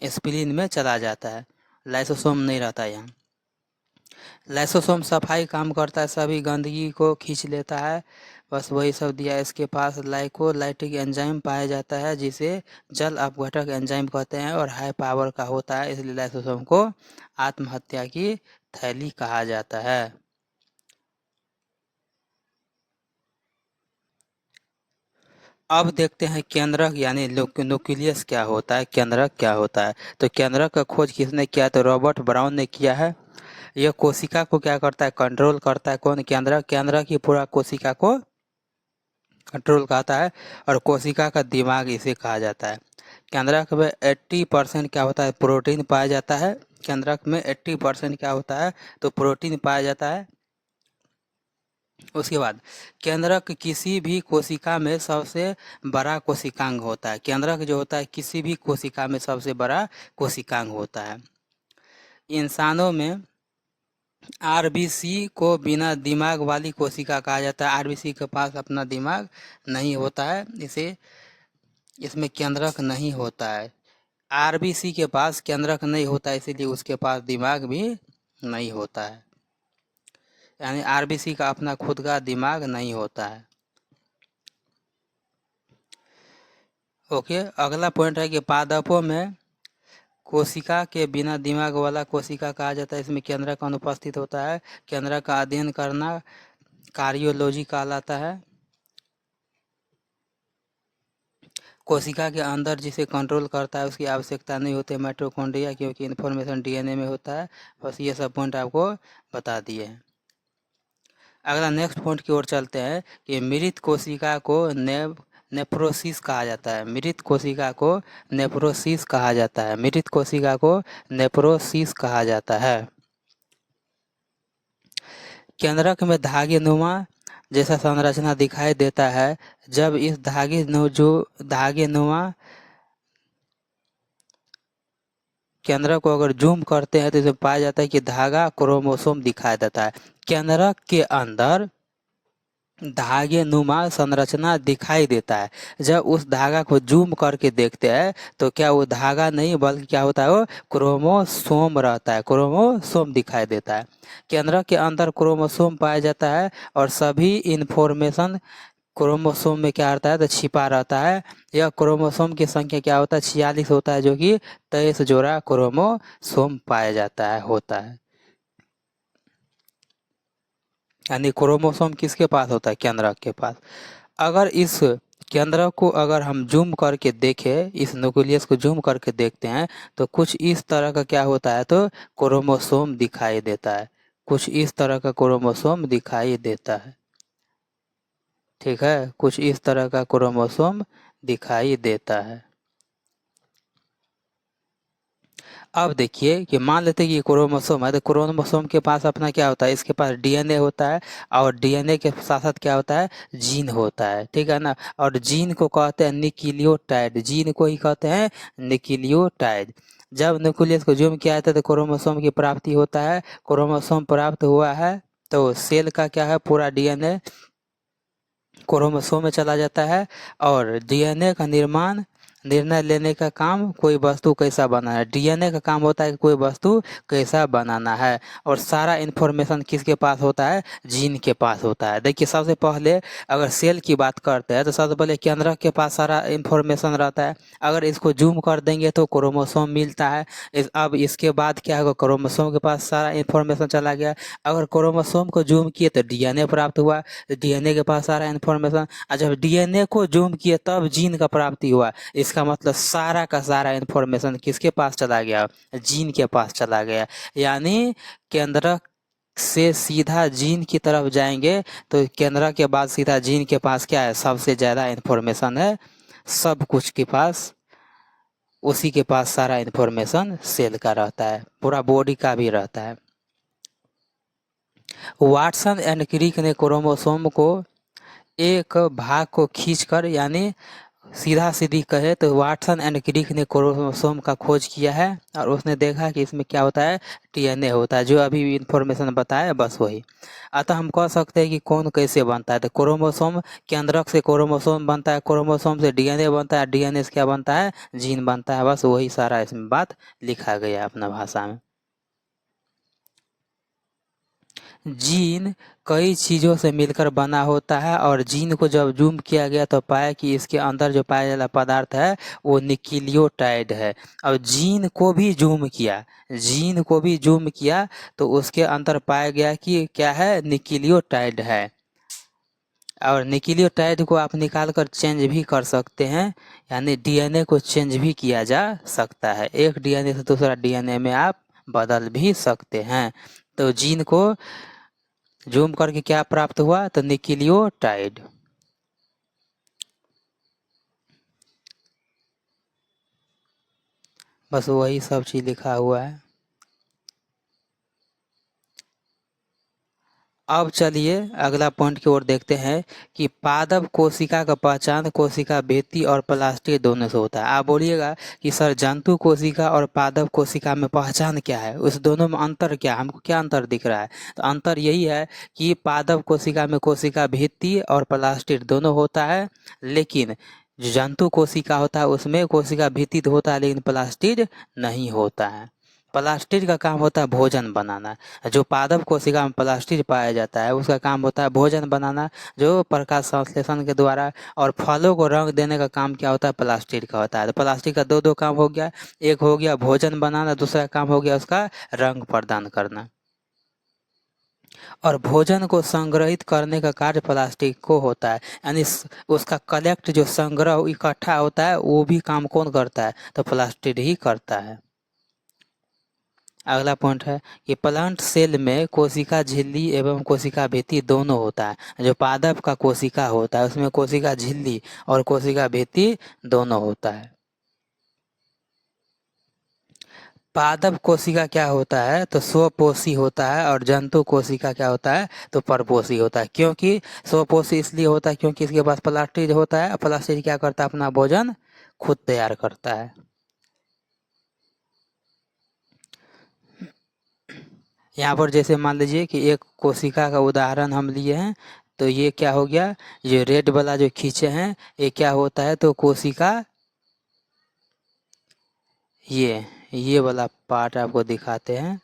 स्प्लीन में चला जाता है, लाइसोसोम नहीं रहता यहाँ। लाइसोसोम सफाई काम करता है, सभी गंदगी को खींच लेता है, बस वही सब दिया। इसके पास लाइकोलाइटिक एंजाइम पाया जाता है जिसे जल अपघटक एंजाइम कहते हैं और हाई पावर का होता है, इसलिए लाइसोसोम को आत्महत्या की थैली कहा जाता है। अब देखते हैं केंद्रक यानी न्यूक्लियस क्या होता है, केंद्रक क्या होता है। तो केंद्रक का खोज किसने किया, तो रॉबर्ट ब्राउन ने किया है। यह कोशिका को क्या करता है, कंट्रोल करता है। कौन, केंद्रक। केंद्रक की पूरा कोशिका को कंट्रोल करता है और कोशिका का दिमाग इसे कहा जाता है। केंद्रक में 80% क्या होता है, प्रोटीन पाया जाता है। केंद्रक में 80% क्या होता है तो प्रोटीन पाया जाता है। उसके बाद केंद्रक किसी भी कोशिका में सबसे बड़ा कोशिकांग होता है। केंद्रक जो होता है किसी भी कोशिका में सबसे बड़ा कोशिकांग होता है। इंसानों में आरबीसी को बिना दिमाग वाली कोशिका कहा जाता है। आरबीसी के पास अपना दिमाग नहीं होता है, इसमें केंद्रक नहीं होता है। आरबीसी के पास केंद्रक नहीं होता है, इसीलिए उसके पास दिमाग भी नहीं होता है, यानी आरबीसी का अपना खुद का दिमाग नहीं होता है। ओके, अगला पॉइंट है कि पादपों में कोशिका के बिना दिमाग वाला कोशिका कहा जाता है, इसमें केंद्रक अनुपस्थित होता है। केंद्रक का अध्ययन करना कार्डियोलॉजी कहलाता है। कोशिका के अंदर जिसे कंट्रोल करता है उसकी आवश्यकता नहीं होती माइटोकॉन्ड्रिया, क्योंकि इन्फॉर्मेशन डीएनए में होता है। बस ये सब पॉइंट आपको बता दिए हैं। अगला नेक्स्ट पॉइंट की ओर चलते हैं कि मृत कोशिका को नेफ्रोसिस कहा जाता है। मृत कोशिका को नेफ्रोसिस कहा जाता है। मृत कोशिका को नेफ्रोसिस कहा जाता है। केंद्रक में धागे नुमा जैसा संरचना दिखाई देता है। जब इस धागे नुमा केंद्रक को अगर जूम करते हैं तो इसमें पाया जाता है कि धागा क्रोमोसोम दिखाई देता है। केंद्रक के अंदर धागे नुमा संरचना दिखाई देता है। जब उस धागा को जूम करके देखते हैं तो क्या वो धागा नहीं बल्कि क्या होता है, वो क्रोमोसोम रहता है, क्रोमोसोम दिखाई देता है। केंद्रक के अंदर क्रोमोसोम पाया जाता है और सभी इंफॉर्मेशन क्रोमोसोम में क्या रहता है तो छिपा रहता है। यह क्रोमोसोम की संख्या क्या होता है 46 होता है, जो कि 23 जोड़ा क्रोमोसोम पाया जाता है होता है। यानी क्रोमोसोम किसके पास होता है, केंद्रक के पास। अगर इस केंद्रक को अगर हम जूम करके देखें, इस न्यूक्लियस को जूम करके देखते हैं तो कुछ इस तरह का क्या होता है तो क्रोमोसोम दिखाई देता है। कुछ इस तरह का क्रोमोसोम दिखाई देता है, ठीक है। कुछ इस तरह का क्रोमोसोम दिखाई देता है। अब देखिए कि मान लेते हैं कि क्रोमोसोम है तो क्रोमोसोम के पास अपना क्या होता है, इसके पास डीएनए होता है और डीएनए के साथ साथ क्या होता है जीन होता है, ठीक है ना। और जीन को कहते हैं न्यूक्लियोटाइड, जीन को ही कहते हैं न्यूक्लियोटाइड। जब न्यूक्लियस को जूम किया जाता है तो क्रोमोसोम की प्राप्ति होता है। क्रोमोसोम प्राप्त हुआ है तो सेल का क्या है पूरा डीएनए क्रोमोसोम में चला जाता है और डीएनए का निर्माण निर्णय लेने का काम कोई वस्तु कैसा बनाना है। डीएनए का काम होता है कि कोई वस्तु कैसा बनाना है और सारा इन्फॉर्मेशन किसके पास होता है, जीन के पास होता है। देखिए सबसे पहले अगर सेल की बात करते हैं तो सबसे पहले केंद्रक के पास सारा इन्फॉर्मेशन रहता है। अगर इसको जूम कर देंगे तो क्रोमोसोम मिलता है। अब इसके बाद क्या होगा, क्रोमोसोम के पास सारा इन्फॉर्मेशन चला गया। अगर क्रोमोसोम को जूम किए तो डीएनए प्राप्त हुआ, डीएनए के पास सारा इन्फॉर्मेशन। जब डीएनए को जूम किए तब जीन का प्राप्ति हुआ। इसका मतलब सारा का सारा इन्फॉर्मेशन किसके पास चला गया, जीन के पास चला गया। यानी केंद्रक से सीधा जीन की तरफ जाएंगे तो केंद्रक के बाद सीधा जीन के पास क्या है, सबसे ज़्यादा इन्फॉर्मेशन है सब कुछ के पास। उसी के पास सारा इन्फॉर्मेशन सेल का रहता है, पूरा बॉडी का भी रहता है। वाटसन एंड क्रिक ने क्रोमोसोम को एक भाग को खींचकर, यानी सीधा सीधी कहे तो वाटसन एंड क्रिक ने क्रोमोसोम का खोज किया है और उसने देखा कि इसमें क्या होता है, डीएनए होता है, जो अभी इन्फॉर्मेशन बताया बस वही। अतः हम कह सकते हैं कि कौन कैसे बनता है, तो क्रोमोसोम केंद्रक से क्रोमोसोम बनता है, क्रोमोसोम से डीएनए बनता है, डीएनए से क्या बनता है, जीन बनता है, बस वही सारा इसमें बात लिखा गया है अपना भाषा में। जीन कई चीज़ों से मिलकर बना होता है और जीन को जब जूम किया गया तो पाया कि इसके अंदर जो पाया वाला पदार्थ है वो न्यूक्लियोटाइड है। अब जीन को भी जूम किया तो उसके अंदर पाया गया कि क्या है, न्यूक्लियोटाइड है। और न्यूक्लियोटाइड को आप निकाल कर चेंज भी कर सकते हैं, यानी डीएनए को चेंज भी किया जा सकता है, एक डीएनए से दूसरा डीएनए में आप बदल भी सकते हैं। तो जीन को जूम करके क्या प्राप्त हुआ, तो न्यूक्लियोटाइड। बस वही सब चीज लिखा हुआ है। अब चलिए अगला पॉइंट की ओर देखते हैं कि पादप कोशिका का पहचान कोशिका भित्ति और प्लास्टिक दोनों से होता है। आप बोलिएगा कि सर जंतु कोशिका और पादप कोशिका में पहचान क्या है, उस दोनों में अंतर क्या, हमको क्या अंतर दिख रहा है? तो अंतर यही है कि पादप कोशिका में कोशिका भित्ति और प्लास्टिक दोनों होता है, लेकिन जो जंतु कोशिका होता है उसमें कोशिका भित्ति तो होता है लेकिन प्लास्टिक नहीं होता है। प्लास्टिड का काम होता है भोजन बनाना। जो पादप कोशिका में प्लास्टिड पाया जाता है उसका काम होता है भोजन बनाना, जो प्रकाश संश्लेषण के द्वारा, और फलों को रंग देने का काम क्या होता है, प्लास्टिड का होता है। तो प्लास्टिक का दो काम हो गया, एक हो गया भोजन बनाना, दूसरा काम हो गया उसका रंग प्रदान करना। और भोजन को संग्रहित करने का कार्य प्लास्टिक को होता है, यानी उसका कलेक्ट जो संग्रह इकट्ठा होता है वो भी काम कौन करता है, तो प्लास्टिक ही करता है। अगला पॉइंट है कि प्लांट सेल में कोशिका झिल्ली एवं कोशिका भित्ति दोनों होता है। जो पादप का कोशिका होता है उसमें कोशिका झिल्ली और कोशिका भित्ति दोनों होता है। पादप कोशिका क्या होता है, तो स्वपोषी होता है, और जंतु कोशिका क्या होता है, तो परपोषी होता है। क्योंकि स्वपोषी इसलिए होता है क्योंकि इसके पास प्लास्टिड होता है, प्लास्टिड क्या करता है, अपना भोजन खुद तैयार करता है। यहाँ पर जैसे मान लीजिए कि एक कोशिका का उदाहरण हम लिए हैं, तो ये क्या हो गया, ये रेड वाला जो खींचे हैं ये क्या होता है, तो कोशिका, ये वाला पार्ट आपको दिखाते हैं,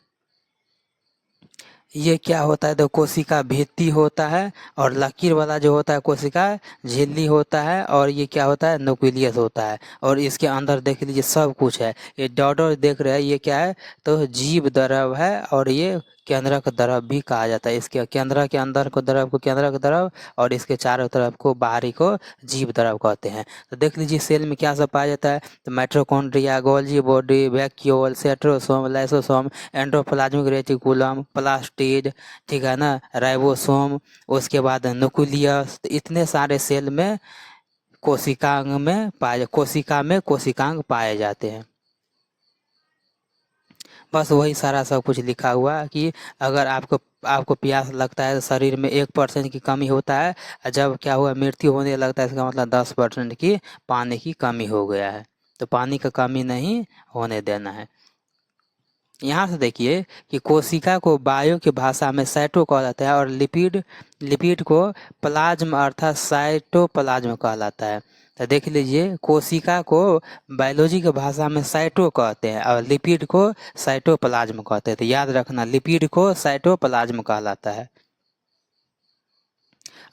ये क्या होता है, तो कोशिका भित्ति होता है, और लकीर वाला जो होता है कोशिका झिल्ली होता है, और ये क्या होता है, न्यूक्लियस होता है। और इसके अंदर देख लीजिए सब कुछ है, ये डॉट देख रहे हैं ये क्या है, तो जीव द्रव है, और ये केंद्रक द्रव भी कहा जाता है। इसके केंद्र के अंदर को द्रव को केंद्रक द्रव, और इसके चारों तरफ को बाहरी को जीव द्रव कहते हैं। तो देख लीजिए सेल में क्या सब पाया जाता है, तो mitochondria, Golgi body, vacuole, centrosome, lysosome, endoplasmic reticulum, plastid, ठीक है ना, राइबोसोम, उसके बाद न्यूक्लियस। तो इतने सारे सेल में कोशिकांग पाए जाते हैं। बस वही सारा सब कुछ लिखा हुआ है कि अगर आपको प्यास लगता है तो शरीर में 1% की कमी होता है, और जब क्या हुआ मृत्यु होने लगता है इसका मतलब 10% की पानी की कमी हो गया है। तो पानी का कमी नहीं होने देना है। यहाँ से देखिए कि कोशिका को वायु की भाषा में साइटो कहलाता है, और लिपिड को प्लाज्म अर्थात साइटोप्लाज्म कहलाता है। तो देख लीजिए कोशिका को बायोलॉजी की भाषा में साइटो कहते हैं और लिपिड को साइटोप्लाज्म कहते हैं। तो याद रखना लिपिड को साइटोप्लाज्म कहलाता है।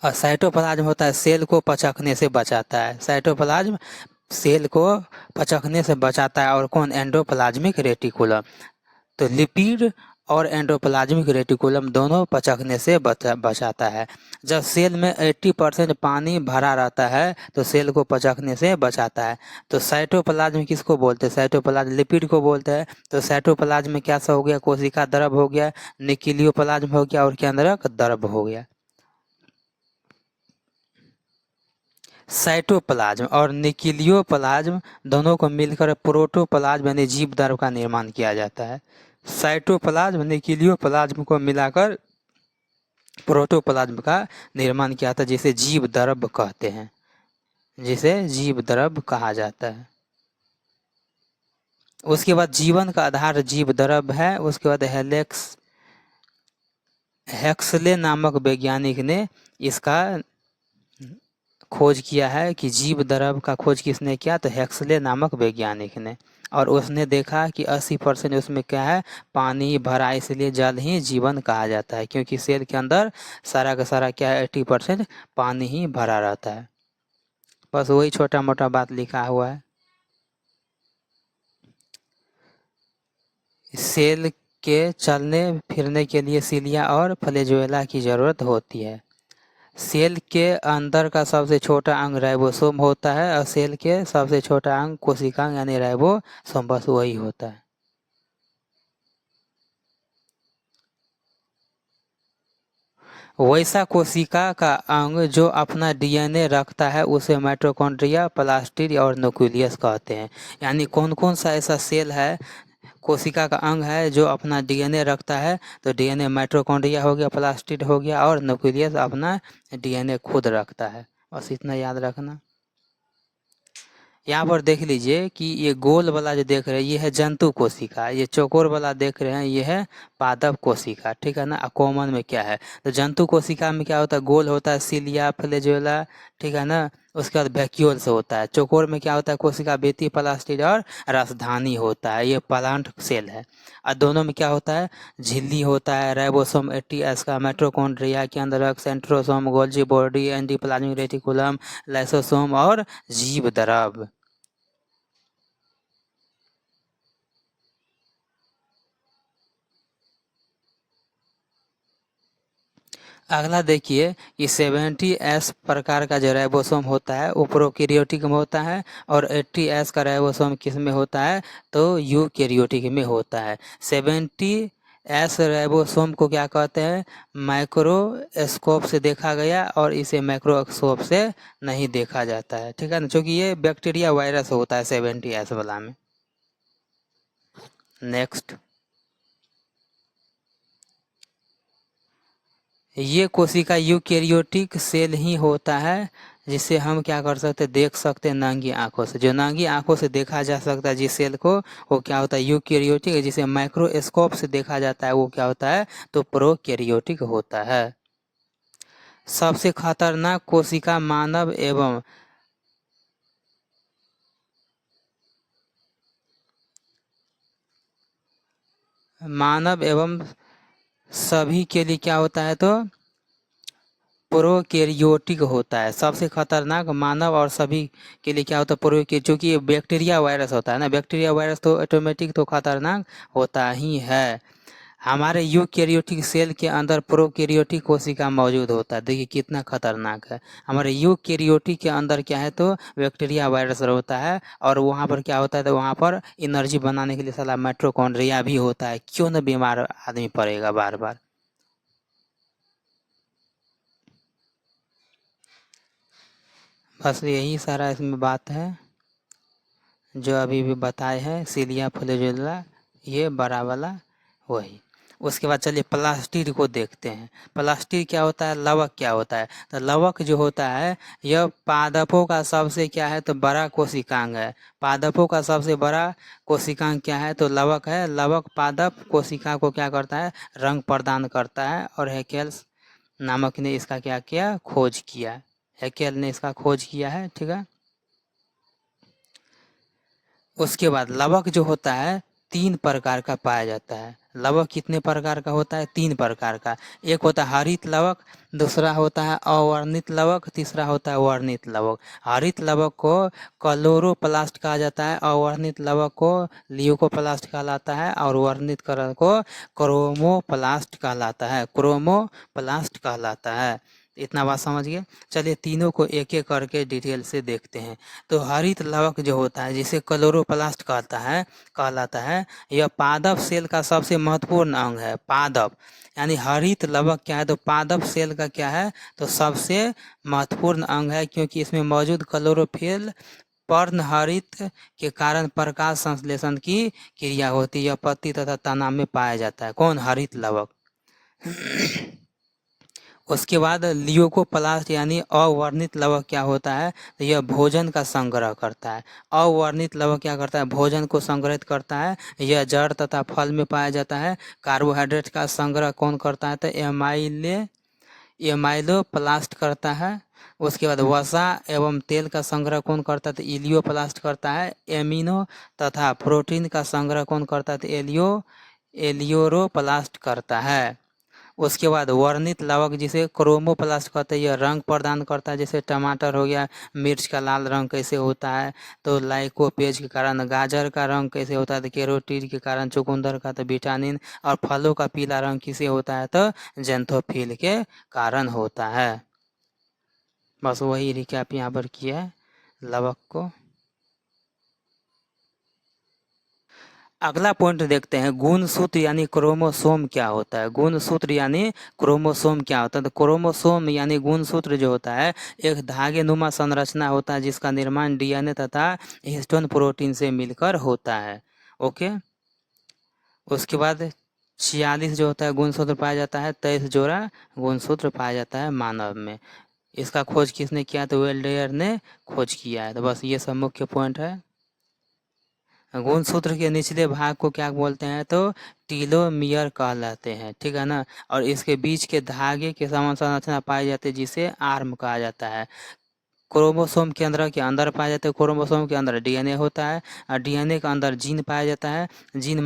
और साइटोप्लाज्म होता है सेल को पचकने से बचाता है, साइटोप्लाज्म सेल को पचकने से बचाता है। और कौन, एंडोप्लाज्मिक रेटिकुलम। तो लिपिड और एंडोप्लाज्मिक रेटिकुलम दोनों पचकने से बचाता है। जब सेल में 80% पानी भरा रहता है तो सेल को पचकने से बचाता है। तो साइटोप्लाज्म किसको बोलते हैं, साइटोप्लाज्म लिपिड को बोलते हैं। तो साइटोप्लाज्म में क्या सा हो गया, कोशिका द्रव हो गया, न्यूक्लियोप्लाज्म हो गया, और केंद्रक द्रव हो गया। साइटोप्लाज्म और न्यूक्लियोप्लाज्म दोनों को मिलकर प्रोटोप्लाज्म यानी जीव द्रव का निर्माण किया जाता है। साइटोप्लाज्म न्यूक्लियोप्लाज्म को मिलाकर प्रोटोप्लाज्म का निर्माण किया था, जिसे जीव द्रव कहते हैं, जिसे जीव द्रव कहा जाता है। उसके बाद जीवन का आधार जीव द्रव है। उसके बाद हेक्सले नामक वैज्ञानिक ने इसका खोज किया है कि जीव द्रव का खोज किसने किया, तो हेक्सले नामक वैज्ञानिक ने। और उसने देखा कि 80% उसमें क्या है, पानी भरा, इसलिए जल ही जीवन कहा जाता है, क्योंकि सेल के अंदर सारा का सारा क्या है, 80% पानी ही भरा रहता है। बस वही छोटा मोटा बात लिखा हुआ है। सेल के चलने फिरने के लिए सिलिया और फ्लैजेला की ज़रूरत होती है। सेल के अंदर का सबसे छोटा अंग राइबोसोम होता है और सेल के सबसे छोटा अंग कोशिकांग यानी राइबोसोम, बस वही होता है। वैसा कोशिका का अंग जो अपना डीएनए रखता है उसे माइटोकॉन्ड्रिया, प्लास्टिड और न्यूक्लियस कहते हैं। यानी कौन कौन सा ऐसा सेल है, कोशिका का अंग है जो अपना डीएनए रखता है, तो डीएनए माइटोकॉन्ड्रिया हो गया, प्लास्टिड हो गया और न्यूक्लियस अपना डीएनए खुद रखता है। बस इतना याद रखना। यहाँ पर देख लीजिए कि ये गोल वाला जो देख रहे हैं ये है जंतु कोशिका, ये चौकोर वाला देख रहे हैं ये है पादप कोशिका, ठीक है ना। कॉमन में क्या है, तो जंतु कोशिका में क्या होता है, गोल होता है सिलिया फ्लैजेला, ठीक है ना। उसके बाद वैक्यूल से होता है। चौकोर में क्या होता है, कोशिका भित्ति, प्लास्टिड और राजधानी होता है, ये प्लांट सेल है। और दोनों में क्या होता है, झिल्ली होता है, राइबोसोम 80S का, माइटोकॉन्ड्रिया के अंदर centrosome, Golgi body, endoplasmic reticulum, lysosome और जीव द्रव। अगला देखिए कि 70S प्रकार का जो राइबोसोम होता है वो प्रोकैरियोटिक में होता है और 80S का राइबोसोम किस में होता है, तो यूकैरियोटिक में होता है। 70S राइबोसोम को क्या कहते हैं, माइक्रोस्कोप से देखा गया और इसे माइक्रोस्कोप से नहीं देखा जाता है, ठीक है ना, क्योंकि ये बैक्टीरिया वायरस होता है 70S वाला में। नेक्स्ट, ये कोशिका यूकैरियोटिक सेल ही होता है जिसे हम क्या कर सकते हैं, देख सकते हैं नंगी आंखों से। जो नंगी आंखों से देखा जा सकता है जिस सेल को, वो क्या होता है, यूकैरियोटिक है। जिसे माइक्रोस्कोप से देखा जाता है वो क्या होता है, तो प्रोकैरियोटिक होता है। सबसे खतरनाक कोशिका मानव एवं सभी के लिए क्या होता है, तो प्रोकैरियोटिक होता है। सबसे खतरनाक मानव और सभी के लिए क्या होता है, प्रोकैरियोटिक, क्योंकि ये बैक्टीरिया वायरस होता है ना। बैक्टीरिया वायरस तो ऑटोमेटिक तो खतरनाक होता ही है। हमारे यूकैरियोटिक सेल के अंदर प्रोकैरियोटिक कोशिका मौजूद होता है। देखिए कितना खतरनाक है। हमारे यूकैरियोटिक के अंदर क्या है, तो बैक्टीरिया वायरस होता है और वहाँ पर क्या होता है, तो वहाँ पर एनर्जी बनाने के लिए साला माइटोकॉन्ड्रिया भी होता है। क्यों न बीमार आदमी पड़ेगा बार बार। बस यही सारा इसमें बात है जो अभी भी बताए हैं। सिलिया फ्लैजेला ये बड़ा वाला वही। उसके बाद चलिए प्लास्टिड को देखते हैं। प्लास्टिड क्या होता है, लवक क्या होता है, तो लवक जो होता है यह पादपों का सबसे क्या है, तो बड़ा कोशिकांग है। पादपों का सबसे बड़ा कोशिकांग क्या है, तो लवक है। लवक पादप कोशिका को क्या करता है, रंग प्रदान करता है। और हेकेल्स नामक ने इसका क्या किया, खोज किया। हेकेल ने इसका खोज किया है, ठीक है। उसके बाद लवक जो होता है 3 प्रकार का पाया जाता है। लवक कितने प्रकार का होता है, 3 प्रकार का। एक होता है हरित लवक, दूसरा होता है अवर्णित लवक, तीसरा होता है वर्णित लवक। हरित लवक को क्लोरोप्लास्ट कहा जाता है, अवर्णित लवक को ल्यूकोप्लास्ट कहलाता है और वर्णित करण को क्रोमोप्लास्ट कहलाता है। क्रोमोप्लास्ट कहलाता है। इतना बात समझ गए। चलिए तीनों को एक एक करके डिटेल से देखते हैं। तो हरित लवक जो होता है जिसे क्लोरोप्लास्ट कहलाता है, यह पादप सेल का सबसे महत्वपूर्ण अंग है। पादप यानी हरित लवक क्या है, तो पादप सेल का क्या है, तो सबसे महत्वपूर्ण अंग है, क्योंकि इसमें मौजूद क्लोरोफिल पर्णहरित के कारण प्रकाश संश्लेषण की क्रिया होती है। यह पत्ती तथा तना में पाया जाता है। कौन? हरित लवक। उसके बाद लियोकोप्लास्ट यानी अवर्णित लवक क्या होता है, तो यह भोजन का संग्रह करता है। अवर्णित लवक क्या करता है, भोजन को संग्रहित करता है। यह जड़ तथा फल में पाया जाता है। कार्बोहाइड्रेट का संग्रह कौन करता है, तो एमाइलोप्लास्ट करता है। उसके बाद वसा एवं तेल का संग्रह कौन करता है, तो इलियोप्लास्ट करता है। एमिनो तथा प्रोटीन का संग्रह कौन करता है, तो एलियोरोप्लास्ट करता है। उसके बाद वर्णित लवक जिसे क्रोमोप्लास्ट कहते हैं, यह रंग प्रदान करता है। जैसे टमाटर हो गया, मिर्च का लाल रंग कैसे होता है, तो लाइकोपेज के कारण। गाजर का रंग कैसे होता है, तो कैरोटीन के कारण। चुकंदर का तो विटामिन। और फलों का पीला रंग किसे होता है, तो जेंथोफिल के कारण होता है। बस वही रिकैप यहाँ पर किया है लवक को। अगला पॉइंट देखते हैं, गुणसूत्र यानी क्रोमोसोम क्या होता है। गुणसूत्र यानी क्रोमोसोम क्या होता है, तो क्रोमोसोम यानी गुणसूत्र जो होता है एक धागे नुमा संरचना होता है जिसका निर्माण डीएनए तथा हिस्टोन प्रोटीन से मिलकर होता है। ओके। उसके बाद 46 जो होता है गुणसूत्र पाया जाता है। 23 जोड़ा गुणसूत्र पाया जाता है मानव में। इसका खोज किसने किया, तो वेल्डेयर ने खोज किया है। तो बस ये सब मुख्य पॉइंट है। गुणसूत्र के निचले भाग को क्या बोलते हैं, तो टीलोमियर कहलाते हैं। ठीक है ना। और इसके बीच के धागे के समान संरचना पाई जाती है जिसे आर्म कहा जाता है। क्रोमोसोम के अंदर पाया जाता है। क्रोमोसोम के अंदर डीएनए होता है और डीएनए के अंदर जीन पाया जाता है। जीन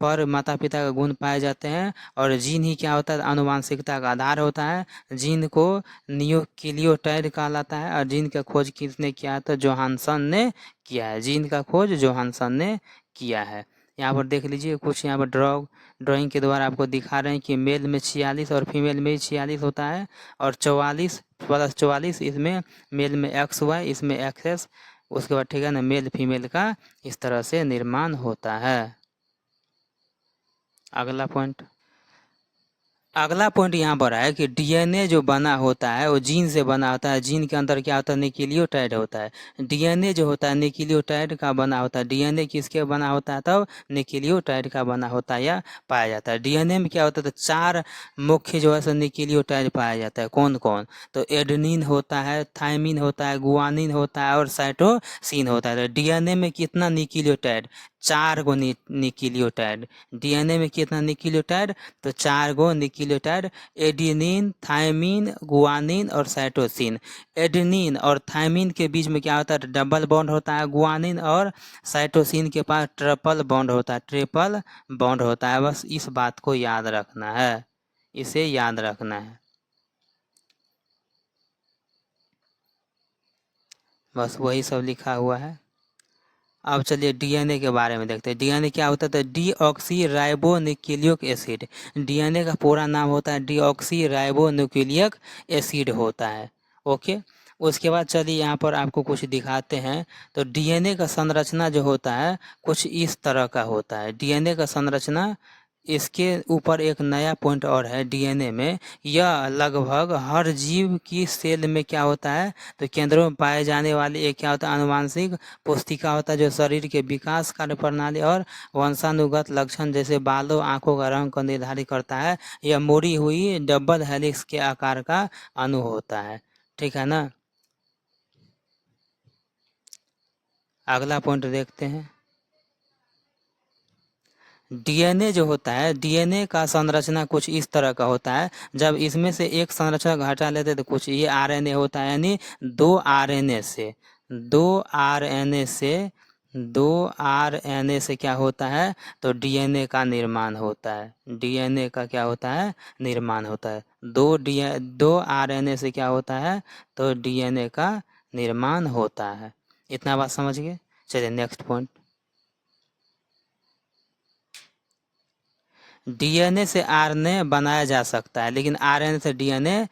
पर माता पिता का गुण पाए जाते हैं। और जीन ही क्या होता है, आनुवांशिकता का आधार होता है। जीन को न्यूक्लियोटाइड कहलाता है। और जीन का खोज किसने किया, तो जोहानसन ने किया है। जीन का खोज जोहानसन ने किया है। यहाँ पर देख लीजिए कुछ यहाँ पर ड्राइंग के द्वारा आपको दिखा रहे हैं कि मेल में 46 और फीमेल में 46 होता है। और 44 + 44 इसमें मेल में XY, इसमें XS। उसके बाद ठीक है ना, मेल फीमेल का इस तरह से निर्माण होता है। अगला पॉइंट यहाँ पर है कि डीएनए जो बना होता है वो जीन से बना होता है। जीन के अंदर क्या होता है, न्यूक्लियोटाइड होता है। डीएनए जो होता है न्यूक्लियोटाइड का बना होता है। डीएनए किसके बना होता है, तब न्यूक्लियोटाइड का बना होता है या पाया जाता है। डीएनए में क्या होता है, तो 4 मुख्य जो है सो न्यूक्लियोटाइड पाया जाता है। कौन कौन, तो एडेनिन होता है, थायमिन होता है, गुआनिन होता है और साइटोसिन होता है। तो डीएनए में कितना न्यूक्लियोटाइड, 4 गो न्यूक्लियोटाइड। डीएनए में कितना न्यूक्लियोटाइड, तो 4 गो न्यूक्लियोटाइड। एडेनिन, थायमिन, गुआनिन और साइटोसिन। एडेनिन और थायमिन के बीच में क्या होता है, डबल बॉन्ड होता है। गुआनिन और साइटोसिन के पास ट्रिपल बॉन्ड होता है। बस इस बात को याद रखना है, इसे याद रखना है। बस वही सब लिखा हुआ है। अब चलिए डीएनए के बारे में देखते हैं। डीएनए क्या होता है, तो deoxy ribo nucleic acid. DNA का पूरा नाम होता है डीऑक्सी राइबो न्यूक्लिक एसिड होता है। ओके। उसके बाद चलिए यहाँ पर आपको कुछ दिखाते हैं। तो डीएनए का संरचना जो होता है कुछ इस तरह का होता है। डीएनए का संरचना, इसके ऊपर एक नया पॉइंट और है डीएनए में। यह लगभग हर जीव की सेल में क्या होता है, तो केंद्रों में पाए जाने वाली एक क्या होता है, आनुवांशिक पुस्तिका होता है जो शरीर के विकास, कार्य प्रणाली और वंशानुगत लक्षण जैसे बालों, आंखों का रंग को निर्धारित करता है। यह मुड़ी हुई डबल हेलिक्स के आकार का अणु होता है। ठीक है ना। अगला पॉइंट देखते हैं। डीएनए जो होता है, डीएनए का संरचना कुछ इस तरह का होता है। जब इसमें से एक संरचना हटा लेते हैं तो कुछ ये आरएनए होता है। यानी 2 आरएनए से क्या होता है, तो डीएनए का निर्माण होता है। डीएनए का क्या होता है, निर्माण होता है। 2 आरएनए से क्या होता है, तो डीएनए का निर्माण होता है। इतना बात समझ गए। चलिए नेक्स्ट पॉइंट। डीएनए से आरएनए बनाया जा सकता है, लेकिन आरएनए से डीएनए,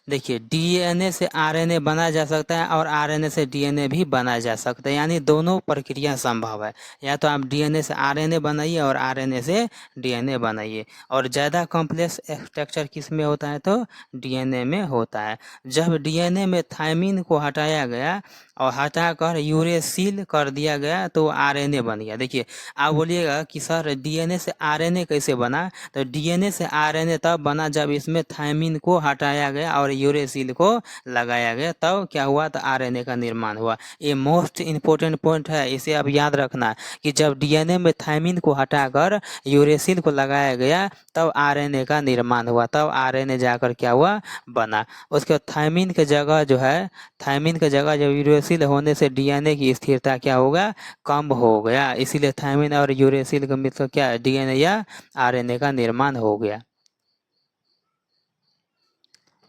देखिए डीएनए से आरएनए बनाया जा सकता है और आरएनए से डीएनए भी बनाया जा सकता है, यानी दोनों प्रक्रिया संभव है। या तो आप डीएनए से आरएनए बनाइए और आरएनए से डीएनए बनाइए। और ज़्यादा कॉम्प्लेक्स स्ट्रक्चर किस में होता है, तो डीएनए में होता है। जब डीएनए में थायमिन को हटाया गया और हटाकर यूरेसिल कर दिया गया तो आरएनए बन गया। देखिए आप बोलिएगा कि सर डीएनए से आरएनए कैसे बना, तो डीएनए से आरएनए तब बना जब इसमें थायमिन को हटाया गया और यूरेसिल को लगाया गया, तब क्या हुआ, तो आरएनए का निर्माण हुआ। ये मोस्ट इम्पोर्टेंट पॉइंट है, इसे आप याद रखना कि जब डीएनए में थायमिन को हटाकर यूरेसिल को लगाया गया तब आरएनए का निर्माण हुआ, तब आरएनए जाकर क्या हुआ, बना। उसके बाद थायमिन की जगह जो है, थायमिन की जगह जब यूरेसिल होने से डीएनए की स्थिरता क्या होगा, कम हो गया। इसीलिए थायमिन और यूरेसिल का मिलकर क्या, डीएनए या आरएनए का निर्माण हो गया।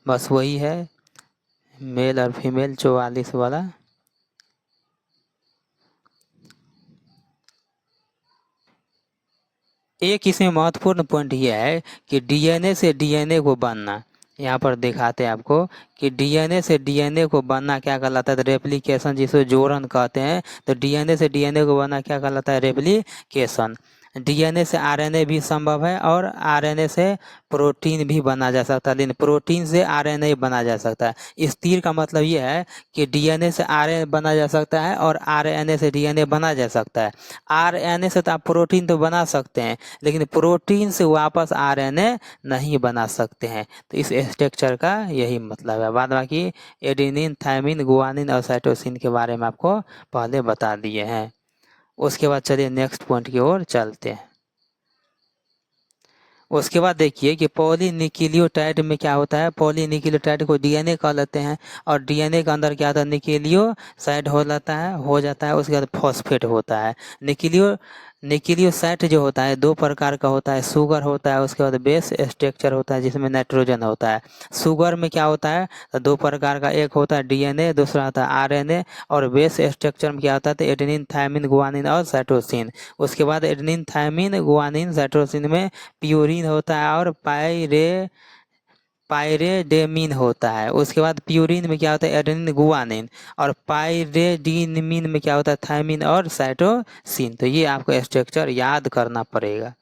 बस वही है मेल और फीमेल 44 वाला। एक इसमें महत्वपूर्ण पॉइंट यह है कि डीएनए से डीएनए को बनना, यहाँ पर दिखाते हैं आपको कि डीएनए से डीएनए को बनना क्या कहलाता है, तो रेप्लिकेशन, जिसे जोड़न कहते हैं। तो डीएनए से डीएनए को बनना क्या कहलाता है, रेप्लिकेशन। डीएनए से आरएनए भी संभव है और आरएनए से प्रोटीन भी बना जा सकता है, लेकिन प्रोटीन से आरएनए बना जा सकता है। स्थिर का मतलब ये है कि डीएनए से आरएनए बना जा सकता है और आरएनए से डीएनए बना जा सकता है। आरएनए से तो आप प्रोटीन तो बना सकते हैं, लेकिन प्रोटीन से वापस आरएनए नहीं बना सकते हैं। तो इस स्ट्रक्चर का यही मतलब है। बाद बाकी एडेनिन, थायमिन, गुआनिन और साइटोसिन के बारे में आपको पहले बता दिए हैं। उसके बाद चलिए नेक्स्ट पॉइंट की ओर चलते हैं। उसके बाद देखिए कि पॉलीन्यूक्लियोटाइड में क्या होता है, पॉलीन्यूक्लियोटाइड को डीएनए कह लेते हैं और डीएनए के अंदर क्या होता है, न्यूक्लियोसाइड हो जाता है। उसके बाद फॉस्फेट होता है। न्यूक्लियोसाइड जो होता है दो प्रकार का होता है, शुगर होता है, उसके बाद बेस स्ट्रक्चर होता है जिसमें नाइट्रोजन होता है। शुगर में क्या होता है, तो दो प्रकार का, एक होता है डीएनए, दूसरा होता है आरएनए। और बेस स्ट्रक्चर में क्या होता है, तो एडेनिन, थायमिन, गुआनिन और साइटोसिन। उसके बाद एडेनिन, थायमिन, गुआनिन, साइटोसिन में प्यूरिन होता है और पायरेडेमिन होता है। उसके बाद प्यूरिन में क्या होता है, एडेनिन, गुआनिन। और पायरेडिनमिन में क्या होता है, थायमिन और साइटोसिन। तो ये आपको स्ट्रक्चर याद करना पड़ेगा।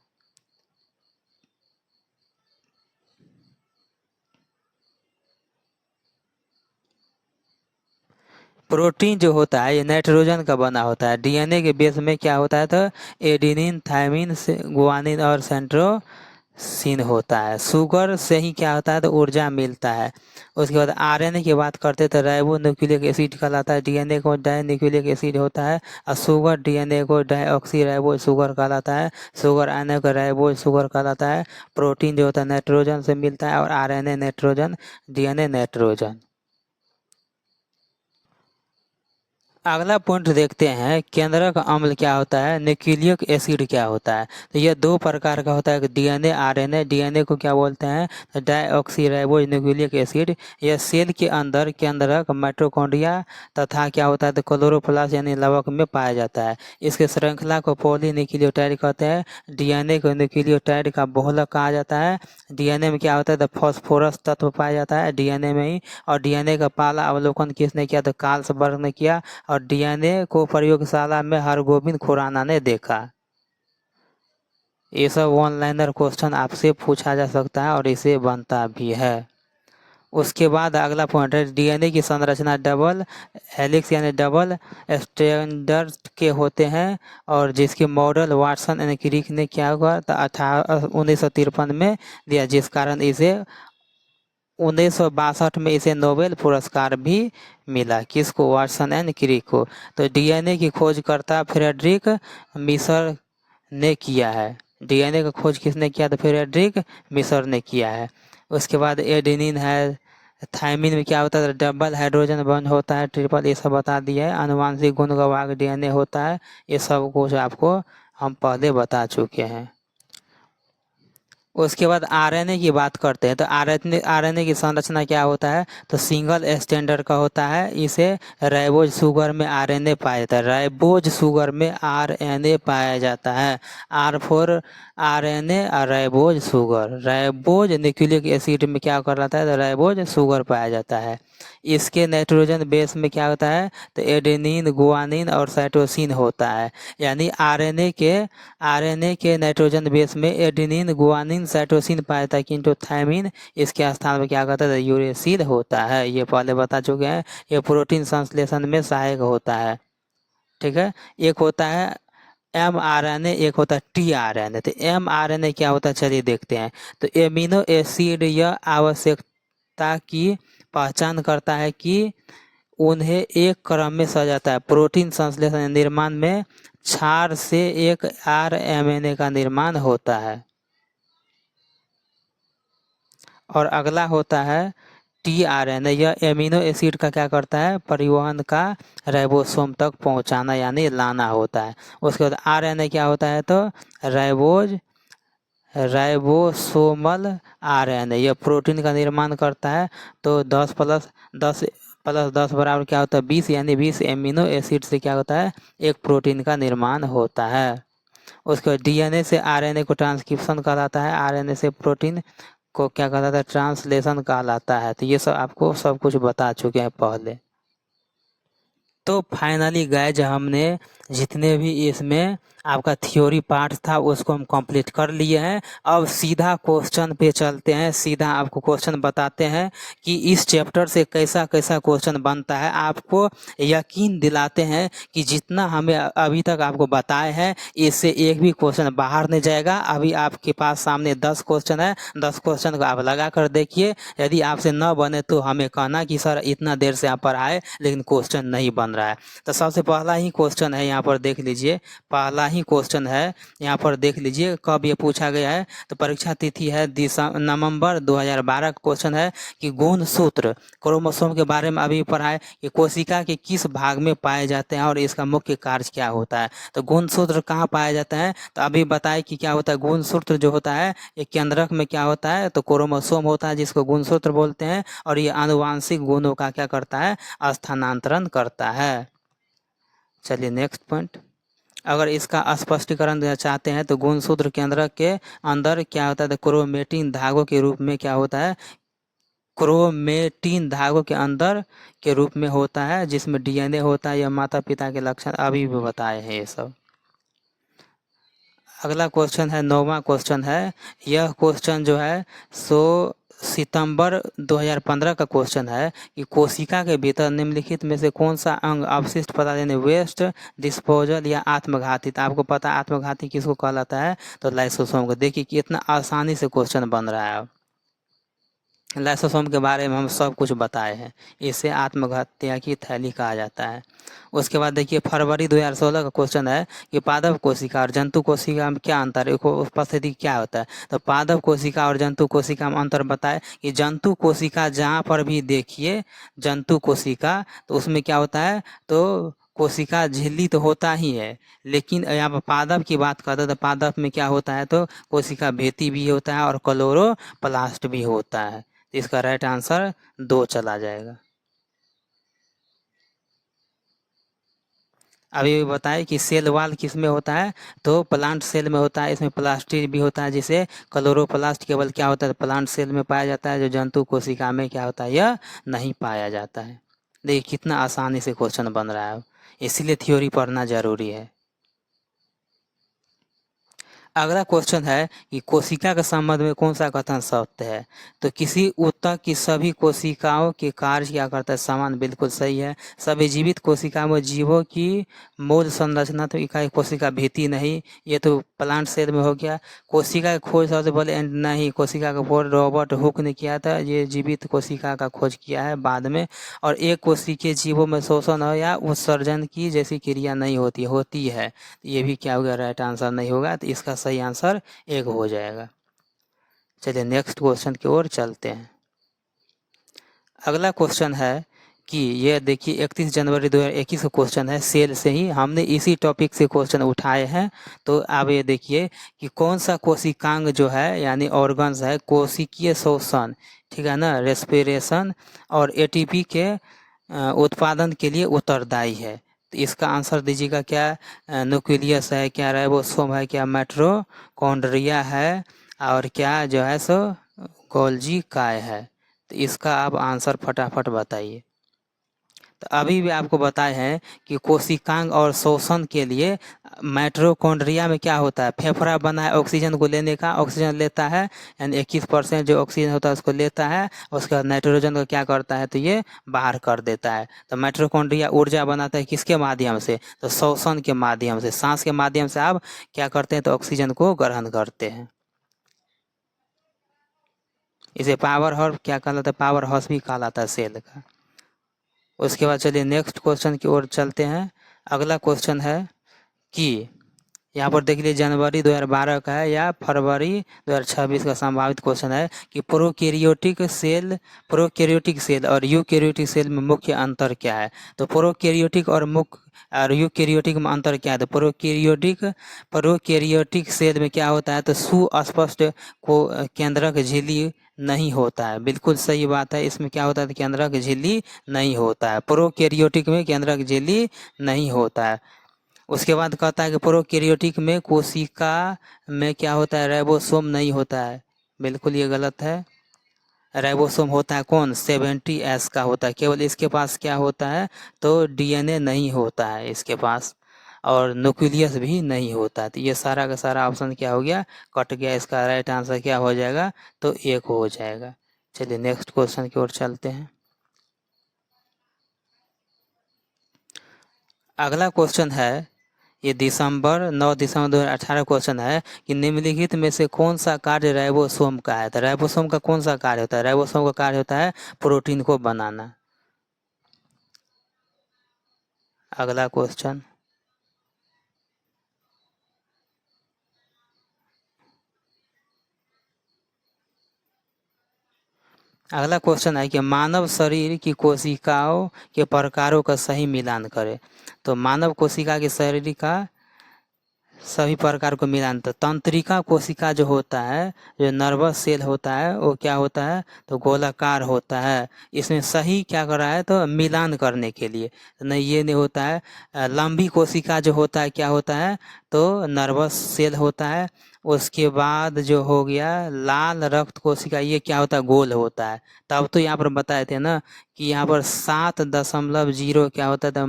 प्रोटीन जो होता है ये नाइट्रोजन का बना होता है। डीएनए के बेस में क्या होता है, तो एडेनिन, थायमिन, गुआनिन और सेंट्रोसिन होता है। शुगर से ही क्या होता है, तो ऊर्जा मिलता है। उसके बाद आरएनए की बात करते तो राइबो न्यूक्लिक एसिड कहलाता है। डीएनए को डाई न्यूक्लिक एसिड होता है और शुगर डीएनए को डाईऑक्सी राइबो शुगर कहलाता है। शुगर आरएनए को राइबो शुगर कहलाता है। प्रोटीन जो होता है नाइट्रोजन से मिलता है और आरएनए नाइट्रोजन, डीएनए नाइट्रोजन। अगला पॉइंट देखते हैं, केंद्रक अम्ल क्या होता है, न्यूक्लिक एसिड क्या होता है। तो ये दो प्रकार का होता है, डीएनए, आरएनए। डीएनए को क्या बोलते हैं, डाईऑक्सीराइबोज न्यूक्लिक एसिड। यह सेल के अंदर केंद्रक, माइटोकॉन्ड्रिया तथा क्या होता है, तो क्लोरोप्लास्ट यानी लवक में पाया जाता है। इसके श्रृंखला को पॉलीन्यूक्लियोटाइड कहते हैं। डीएनए को न्यूक्लियोटाइड का बहुलक कहा जाता है। डीएनए में क्या होता है, तो फास्फोरस तत्व पाया जाता है डीएनए में ही। और डीएनए का पहला अवलोकन किसने किया, तो कार्लसबर्ग ने किया। और डीएनए को प्रयोगशाला में हरगोविंद खुराना ने देखा। ये सब ऑनलाइनर क्वेश्चन आपसे पूछा जा सकता है और इसे बनता भी है। उसके बाद अगला पॉइंट है, डीएनए की संरचना डबल हेलिक्स यानी डबल स्ट्रैंडर्ड के होते हैं और जिसके मॉडल वाटसन एंड क्रिक ने क्या हुआ, तो 1953 में दिया, जिस कारण इसे 1962 में इसे नोबेल पुरस्कार भी मिला। किसको, वाटसन एंड क्रिक को। तो डीएनए की खोजकर्ता फ्रेडरिक मिसर ने किया है। डीएनए का खोज किसने किया, तो फ्रेडरिक मिसर ने किया है। उसके बाद एडेनिन है। थायमिन में क्या होता है, डबल हाइड्रोजन बॉन्ड होता है, ट्रिपल, ये सब बता दिया है। आनुवांशिक गुण का भाग डीएनए होता है। ये सब कुछ आपको हम पहले बता चुके हैं। उसके बाद आरएनए की बात करते हैं। तो आरएनए की संरचना क्या होता है? तो सिंगल स्टैंडर्ड का होता है। इसे राइबोज शुगर में आरएनए पाया जाता है। राइबोज शुगर में आरएनए पाया जाता है। आर फॉर आरएनए और ribose sugar. Ribose nucleic acid में क्या कर रहा है? तो राइबोज शुगर पाया जाता है। इसके नाइट्रोजन बेस में क्या होता है? तो एडेनिन, गुआनिन और साइटोसिन होता है। यानी आरएनए के नाइट्रोजन बेस में एडेनिन, गुआनिन, साइटोसिन पाया जाता है, किंतु थायमिन इसके स्थान पर क्या करता है? यूरेसिल होता है। ये पहले बता चुके हैं। ये प्रोटीन संश्लेषण में सहायक होता है। ठीक है। एक होता है mRNA, एक होता है tRNA। तो mRNA क्या होता है? चलिए देखते हैं। तो एमिनो एसिड यह आवश्यकता की पहचान करता है कि उन्हें एक क्रम में सजाता है। प्रोटीन संश्लेषण निर्माण में क्षार से एक RNA का निर्माण होता है। और अगला होता है tRNA। यह एमिनो एसिड का क्या करता है? परिवहन का राइबोसोम तक पहुंचाना यानी लाना होता है। उसके बाद RNA क्या होता है? तो राइबोसोमल RNA। यह प्रोटीन का निर्माण करता है। तो 10+10 बराबर क्या होता है? 20, यानी 20 एमिनो एसिड से क्या होता है? एक प्रोटीन का निर्माण होता है। उसके बाद DNA से RNA को ट्रांसक्रिप्शन कहलाता है। RNA से प्रोटीन को क्या कहलाता है? ट्रांसलेशन कहलाता है। तो ये सब आपको सब कुछ बता चुके हैं पहले। तो फाइनली गाइज हमने जितने भी इसमें आपका थ्योरी पार्ट था उसको हम कंप्लीट कर लिए हैं। अब सीधा क्वेश्चन पे चलते हैं। सीधा आपको क्वेश्चन बताते हैं कि इस चैप्टर से कैसा कैसा क्वेश्चन बनता है। आपको यकीन दिलाते हैं कि जितना हमें अभी तक आपको बताए हैं इससे एक भी क्वेश्चन बाहर नहीं जाएगा। अभी आपके पास सामने 10 क्वेश्चन है। 10 क्वेश्चन को आप लगा कर देखिए। यदि आपसे न बने तो हमें कहना कि सर इतना देर से आप पढ़ाए लेकिन क्वेश्चन नहीं बन रहा है। तो सबसे पहला ही क्वेश्चन है, यहाँ पर देख लीजिए। पहला ही क्वेश्चन है, यहाँ पर देख लीजिए कब ये पूछा गया है। तो परीक्षा तिथि है नवंबर 2012 का क्वेश्चन है कि गुणसूत्र क्रोमोसोम के बारे में अभी पढ़ा है कि कोशिका के किस भाग में पाए जाते हैं और इसका मुख्य कार्य क्या होता है। तो गुणसूत्र कहाँ पाया जाता है? तो अभी बताए कि क्या होता है। गुणसूत्र जो होता है ये केंद्रक में क्या होता है? तो क्रोमोसोम होता है जिसको गुणसूत्र बोलते हैं। और ये आनुवांशिक गुणों का क्या करता है? स्थानांतरण करता है। चलिए नेक्स्ट पॉइंट। अगर इसका स्पष्टीकरण चाहते हैं तो गुणसूत्र केंद्रक के अंदर क्या होता है? तो क्रोमेटिन धागों के रूप में क्या होता है? क्रोमेटिन धागों के अंदर के रूप में होता है जिसमें DNA होता है। यह माता पिता के लक्षण अभी भी बताए हैं ये सब। अगला क्वेश्चन है, 9वां क्वेश्चन है। यह क्वेश्चन जो है सो सितंबर 2015 का क्वेश्चन है कि कोशिका के भीतर निम्नलिखित में से कौन सा अंग अवशिष्ट पदार्थ यानी वेस्ट डिस्पोजल या आत्मघाती। तो आपको पता है आत्मघाती किसको कहलाता है? तो लाइसोसोम को। देखिए कितना आसानी से क्वेश्चन बन रहा है। लाइसोसोम के बारे में हम सब कुछ बताए हैं। इसे आत्मघातिया की थैली कहा जाता है। उसके बाद देखिए फरवरी 2016 का क्वेश्चन है कि पादप कोशिका और जंतु कोशिका में क्या अंतर है? उपस्थिति क्या होता है? तो पादप कोशिका और जंतु कोशिका में अंतर बताए कि जंतु कोशिका जहाँ पर भी देखिए जंतु कोशिका तो उसमें क्या होता है? तो कोशिका झिल्ली तो होता ही है, लेकिन यहाँ पर पादप की बात करते हैं तो पादप में क्या होता है? तो कोशिका भेदी भी होता है और क्लोरोप्लास्ट भी होता है। इसका राइट आंसर 2 चला जाएगा। अभी भी बताएं कि सेल वाल किस में होता है? तो प्लांट सेल में होता है। इसमें प्लास्टिड भी होता है जिसे क्लोरोप्लास्ट केवल क्या होता है? प्लांट सेल में पाया जाता है। जो जंतु कोशिका में क्या होता है? यह नहीं पाया जाता है। देखिए कितना आसानी से क्वेश्चन बन रहा है, इसलिए थ्योरी पढ़ना जरूरी है। अगला क्वेश्चन है कि कोशिका के संबंध में कौन सा कथन सत्य है? तो किसी ऊतक की सभी कोशिकाओं के कार्य क्या करता है? समान। बिल्कुल सही है। सभी जीवित कोशिकाओं में जीवों की मूल संरचना तो इकाई कोशिका भीती नहीं, ये तो प्लांट सेल में हो गया। कोशिका की खोज सबसे पहले नहीं, कोशिका का खोज रॉबर्ट हुक ने किया था। ये जीवित कोशिका का खोज किया है बाद में। और एक कोशिकीय जीवों में शोषण हो या उत्सर्जन की जैसी क्रिया नहीं होती है। ये भी क्या होगा? राइट आंसर नहीं होगा। तो इसका सही आंसर 1 हो जाएगा। चलिए नेक्स्ट क्वेश्चन की ओर चलते हैं। अगला क्वेश्चन है कि ये देखिए 31 जनवरी 2021 का क्वेश्चन है, सेल से ही हमने इसी टॉपिक से क्वेश्चन उठाए हैं। तो अब ये देखिए कि कौन सा कोशिकांग जो है यानी ऑर्गन्स है कोशिकीय शोषण, ठीक है ना, रेस्पिरेशन और एटीपी के उत्पादन के लिए उत्तरदायी है। तो इसका आंसर दीजिएगा, क्या न्यूक्लियस है, क्या राइबोसोम है, क्या माइटोकॉन्ड्रिया है, और क्या जो है सो गोल्जी काय है। तो इसका आप आंसर फटाफट बताइए। तो अभी भी आपको बताए हैं कि कोशिकांग और शोषण के लिए माइटोकॉन्ड्रिया में क्या होता है, फेफड़ा बना है ऑक्सीजन को लेने का, ऑक्सीजन लेता है यानी 21% जो ऑक्सीजन होता है उसको लेता है, उसके बाद नाइट्रोजन को क्या करता है तो ये बाहर कर देता है। तो माइटोकॉन्ड्रिया ऊर्जा बनाता है किसके माध्यम से, तो शोषण के माध्यम से, सांस के माध्यम से आप क्या करते हैं तो ऑक्सीजन को ग्रहण करते हैं। इसे पावर हाउस क्या कहलाता है, पावर हाउस भी कहलाता है सेल का। उसके बाद चलिए नेक्स्ट क्वेश्चन की ओर चलते हैं। अगला क्वेश्चन है कि यहाँ पर देख लीजिए जनवरी 2012 का है या फरवरी 2026 का संभावित क्वेश्चन है कि प्रोकैरियोटिक सेल और यूकैरियोटिक सेल में मुख्य अंतर क्या है। तो प्रोकैरियोटिक और यूकैरियोटिक में अंतर क्या है, तो प्रोकैरियोटिक सेल में क्या होता है तो सुस्पष्ट को केंद्रक झिल्ली नहीं होता है। बिल्कुल सही बात है, इसमें क्या होता है तो केंद्रक झिल्ली नहीं होता है, प्रोकैरियोटिक में केंद्रक झिल्ली नहीं होता है। उसके बाद कहता है कि प्रोकैरियोटिक में कोशिका में क्या होता है, राइबोसोम नहीं होता है। बिल्कुल ये गलत है, राइबोसोम होता है कौन, 70S का होता है। केवल इसके पास क्या होता है तो डीएनए नहीं होता है इसके पास, और न्यूक्लियस भी नहीं होता है। तो ये सारा का सारा ऑप्शन क्या हो गया, कट गया। इसका राइट आंसर क्या हो जाएगा तो 1 हो जाएगा। चलिए नेक्स्ट क्वेश्चन की ओर चलते हैं। अगला क्वेश्चन है, ये 9 दिसंबर 2018 क्वेश्चन है कि निम्नलिखित में से कौन सा कार्य राइबोसोम का है। तो राइबोसोम का कौन सा कार्य होता है, राइबोसोम का कार्य होता है प्रोटीन को बनाना। अगला क्वेश्चन, अगला क्वेश्चन है कि मानव शरीर की कोशिकाओं के प्रकारों का सही मिलान करें। तो मानव कोशिका के शरीर का सभी प्रकार को मिलान, तो तंत्रिका कोशिका जो होता है, जो नर्वस सेल होता है वो क्या होता है तो गोलाकार होता है। इसमें सही क्या कर रहा है तो मिलान करने के लिए, नहीं ये नहीं होता है। लंबी कोशिका जो होता है क्या होता है तो नर्वस सेल होता है। उसके बाद जो हो गया लाल रक्त कोशिका, ये क्या होता है गोल होता है। तब तो यहाँ पर बताए थे ना कि यहाँ पर 7.0 क्या होता है तो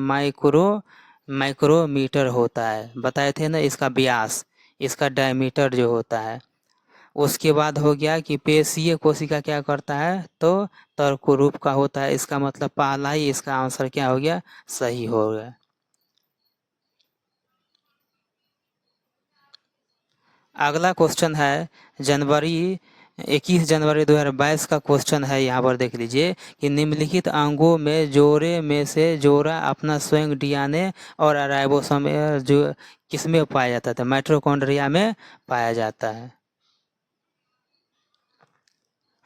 माइक्रोमीटर होता है, बताए थे ना इसका व्यास, इसका डायमीटर जो होता है। उसके बाद हो गया कि पेशीय कोशिका क्या करता है तो तर्क रूप का होता है। इसका मतलब पहला ही इसका आंसर क्या हो गया, सही हो गया। अगला क्वेश्चन है 21 जनवरी 2022 का क्वेश्चन है। यहाँ पर देख लीजिए कि निम्नलिखित अंगों में जोड़े में से जोड़ा अपना स्वयं डीएनए और राइबोसोम जो किसमें पाया जाता है, माइटोकॉन्ड्रिया में पाया जाता है।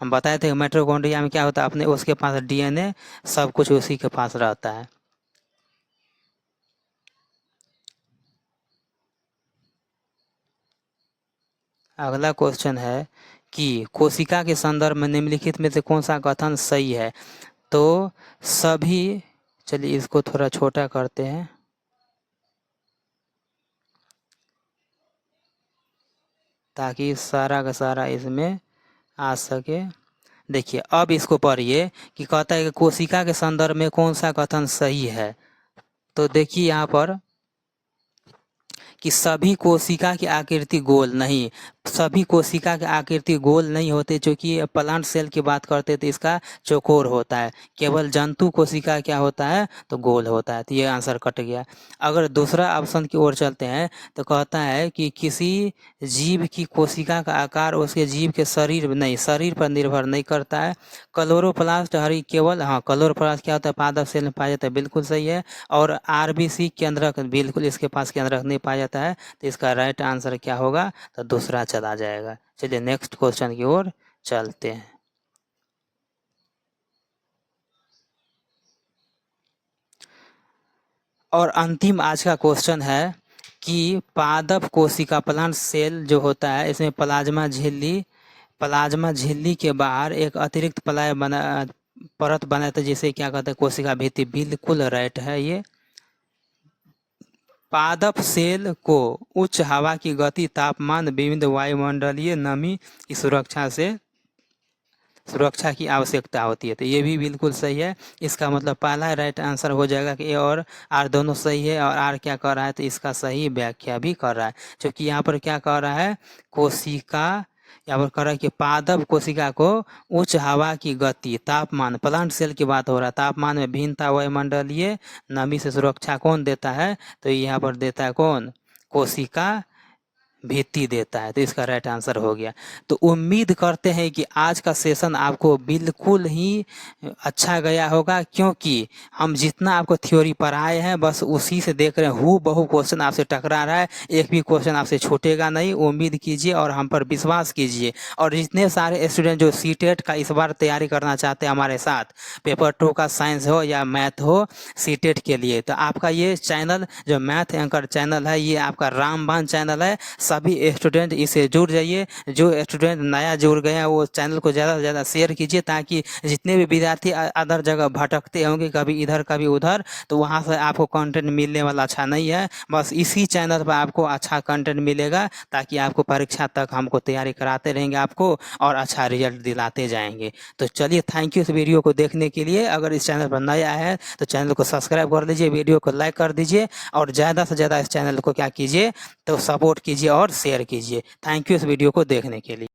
हम बताए थे माइटोकॉन्ड्रिया में क्या होता है, अपने उसके पास डीएनए सब कुछ उसी के पास रहता है। अगला क्वेश्चन है कि कोशिका के संदर्भ में निम्नलिखित में से कौन सा कथन सही है। तो सभी, चलिए इसको थोड़ा छोटा करते हैं ताकि सारा का सारा इसमें आ सके। देखिए अब इसको पढ़िए कि कहता है कि कोशिका के संदर्भ में कौन सा कथन सही है। तो देखिए यहाँ पर कि सभी कोशिका की आकृति गोल नहीं, सभी कोशिका की आकृति गोल नहीं होते, क्योंकि प्लांट सेल की बात करते तो इसका चौकोर होता है। केवल जंतु कोशिका क्या होता है तो गोल होता है। तो ये आंसर कट गया। अगर दूसरा ऑप्शन की ओर चलते हैं तो कहता है कि किसी जीव की कोशिका का आकार उसके जीव के शरीर पर निर्भर नहीं करता है। क्लोरोप्लास्ट हरी केवल, हाँ क्लोरोप्लास्ट क्या होता है पादप सेल में पाया जाता है, बिल्कुल सही है। और आरबीसी केंद्रक, बिल्कुल इसके पास केंद्रक नहीं पाया जाता है। तो इसका राइट आंसर क्या होगा तो दूसरा चला जाएगा। चलिए नेक्स्ट क्वेश्चन की ओर चलते हैं। और अंतिम आज का क्वेश्चन है कि पादप कोशिका प्लांट सेल जो होता है इसमें प्लाज्मा झिल्ली के बाहर एक अतिरिक्त परत बनाते जिसे क्या कहते हैं कोशिका भित्ति। बिल्कुल राइट है ये। पादप सेल को उच्च हवा की गति, तापमान, विविध वायुमंडलीय नमी की सुरक्षा की आवश्यकता होती है। तो ये भी बिल्कुल सही है। इसका मतलब पहला राइट आंसर हो जाएगा कि ए और आर दोनों सही है, और आर क्या कर रहा है तो इसका सही व्याख्या भी कर रहा है। क्योंकि यहाँ पर क्या कर रहा है, कोशिका यहाँ पर कर रहा है कि पादप कोशिका को उच्च हवा की गति, तापमान, प्लांट सेल की बात हो रहा है, तापमान में भिन्नता, वायुमंडलीय नमी से सुरक्षा कौन देता है, तो यहाँ पर देता है कौन, कोशिका भित्ति देता है। तो इसका राइट आंसर हो गया। तो उम्मीद करते हैं कि आज का सेशन आपको बिल्कुल ही अच्छा गया होगा, क्योंकि हम जितना आपको थ्योरी पढ़ाए हैं बस उसी से देख रहे हैं, हूबहू क्वेश्चन आपसे टकरा रहा है, एक भी क्वेश्चन आपसे छूटेगा नहीं। उम्मीद कीजिए और हम पर विश्वास कीजिए। और जितने सारे स्टूडेंट जो सीटेट का इस बार तैयारी करना चाहते हैं हमारे साथ, पेपर 2 का साइंस हो या मैथ हो, सीटेट के लिए, तो आपका ये चैनल जो मैथ एंकर चैनल है, ये आपका रामबाण चैनल है। सभी स्टूडेंट इसे जुड़ जाइए। जो स्टूडेंट नया जुड़ गए हैं वो चैनल को ज़्यादा से ज़्यादा शेयर कीजिए, ताकि जितने भी विद्यार्थी अदर जगह भटकते होंगे, कभी इधर कभी उधर, तो वहाँ से आपको कंटेंट मिलने वाला अच्छा नहीं है। बस इसी चैनल पर आपको अच्छा कंटेंट मिलेगा, ताकि आपको परीक्षा तक हमको तैयारी कराते रहेंगे आपको, और अच्छा रिजल्ट दिलाते जाएंगे। तो चलिए, थैंक यू इस वीडियो को देखने के लिए। अगर इस चैनल पर नया है तो चैनल को सब्सक्राइब कर लीजिए, वीडियो को लाइक कर दीजिए, और ज़्यादा से ज़्यादा इस चैनल को क्या कीजिए तो सपोर्ट कीजिए और शेयर कीजिए। थैंक यू इस वीडियो को देखने के लिए।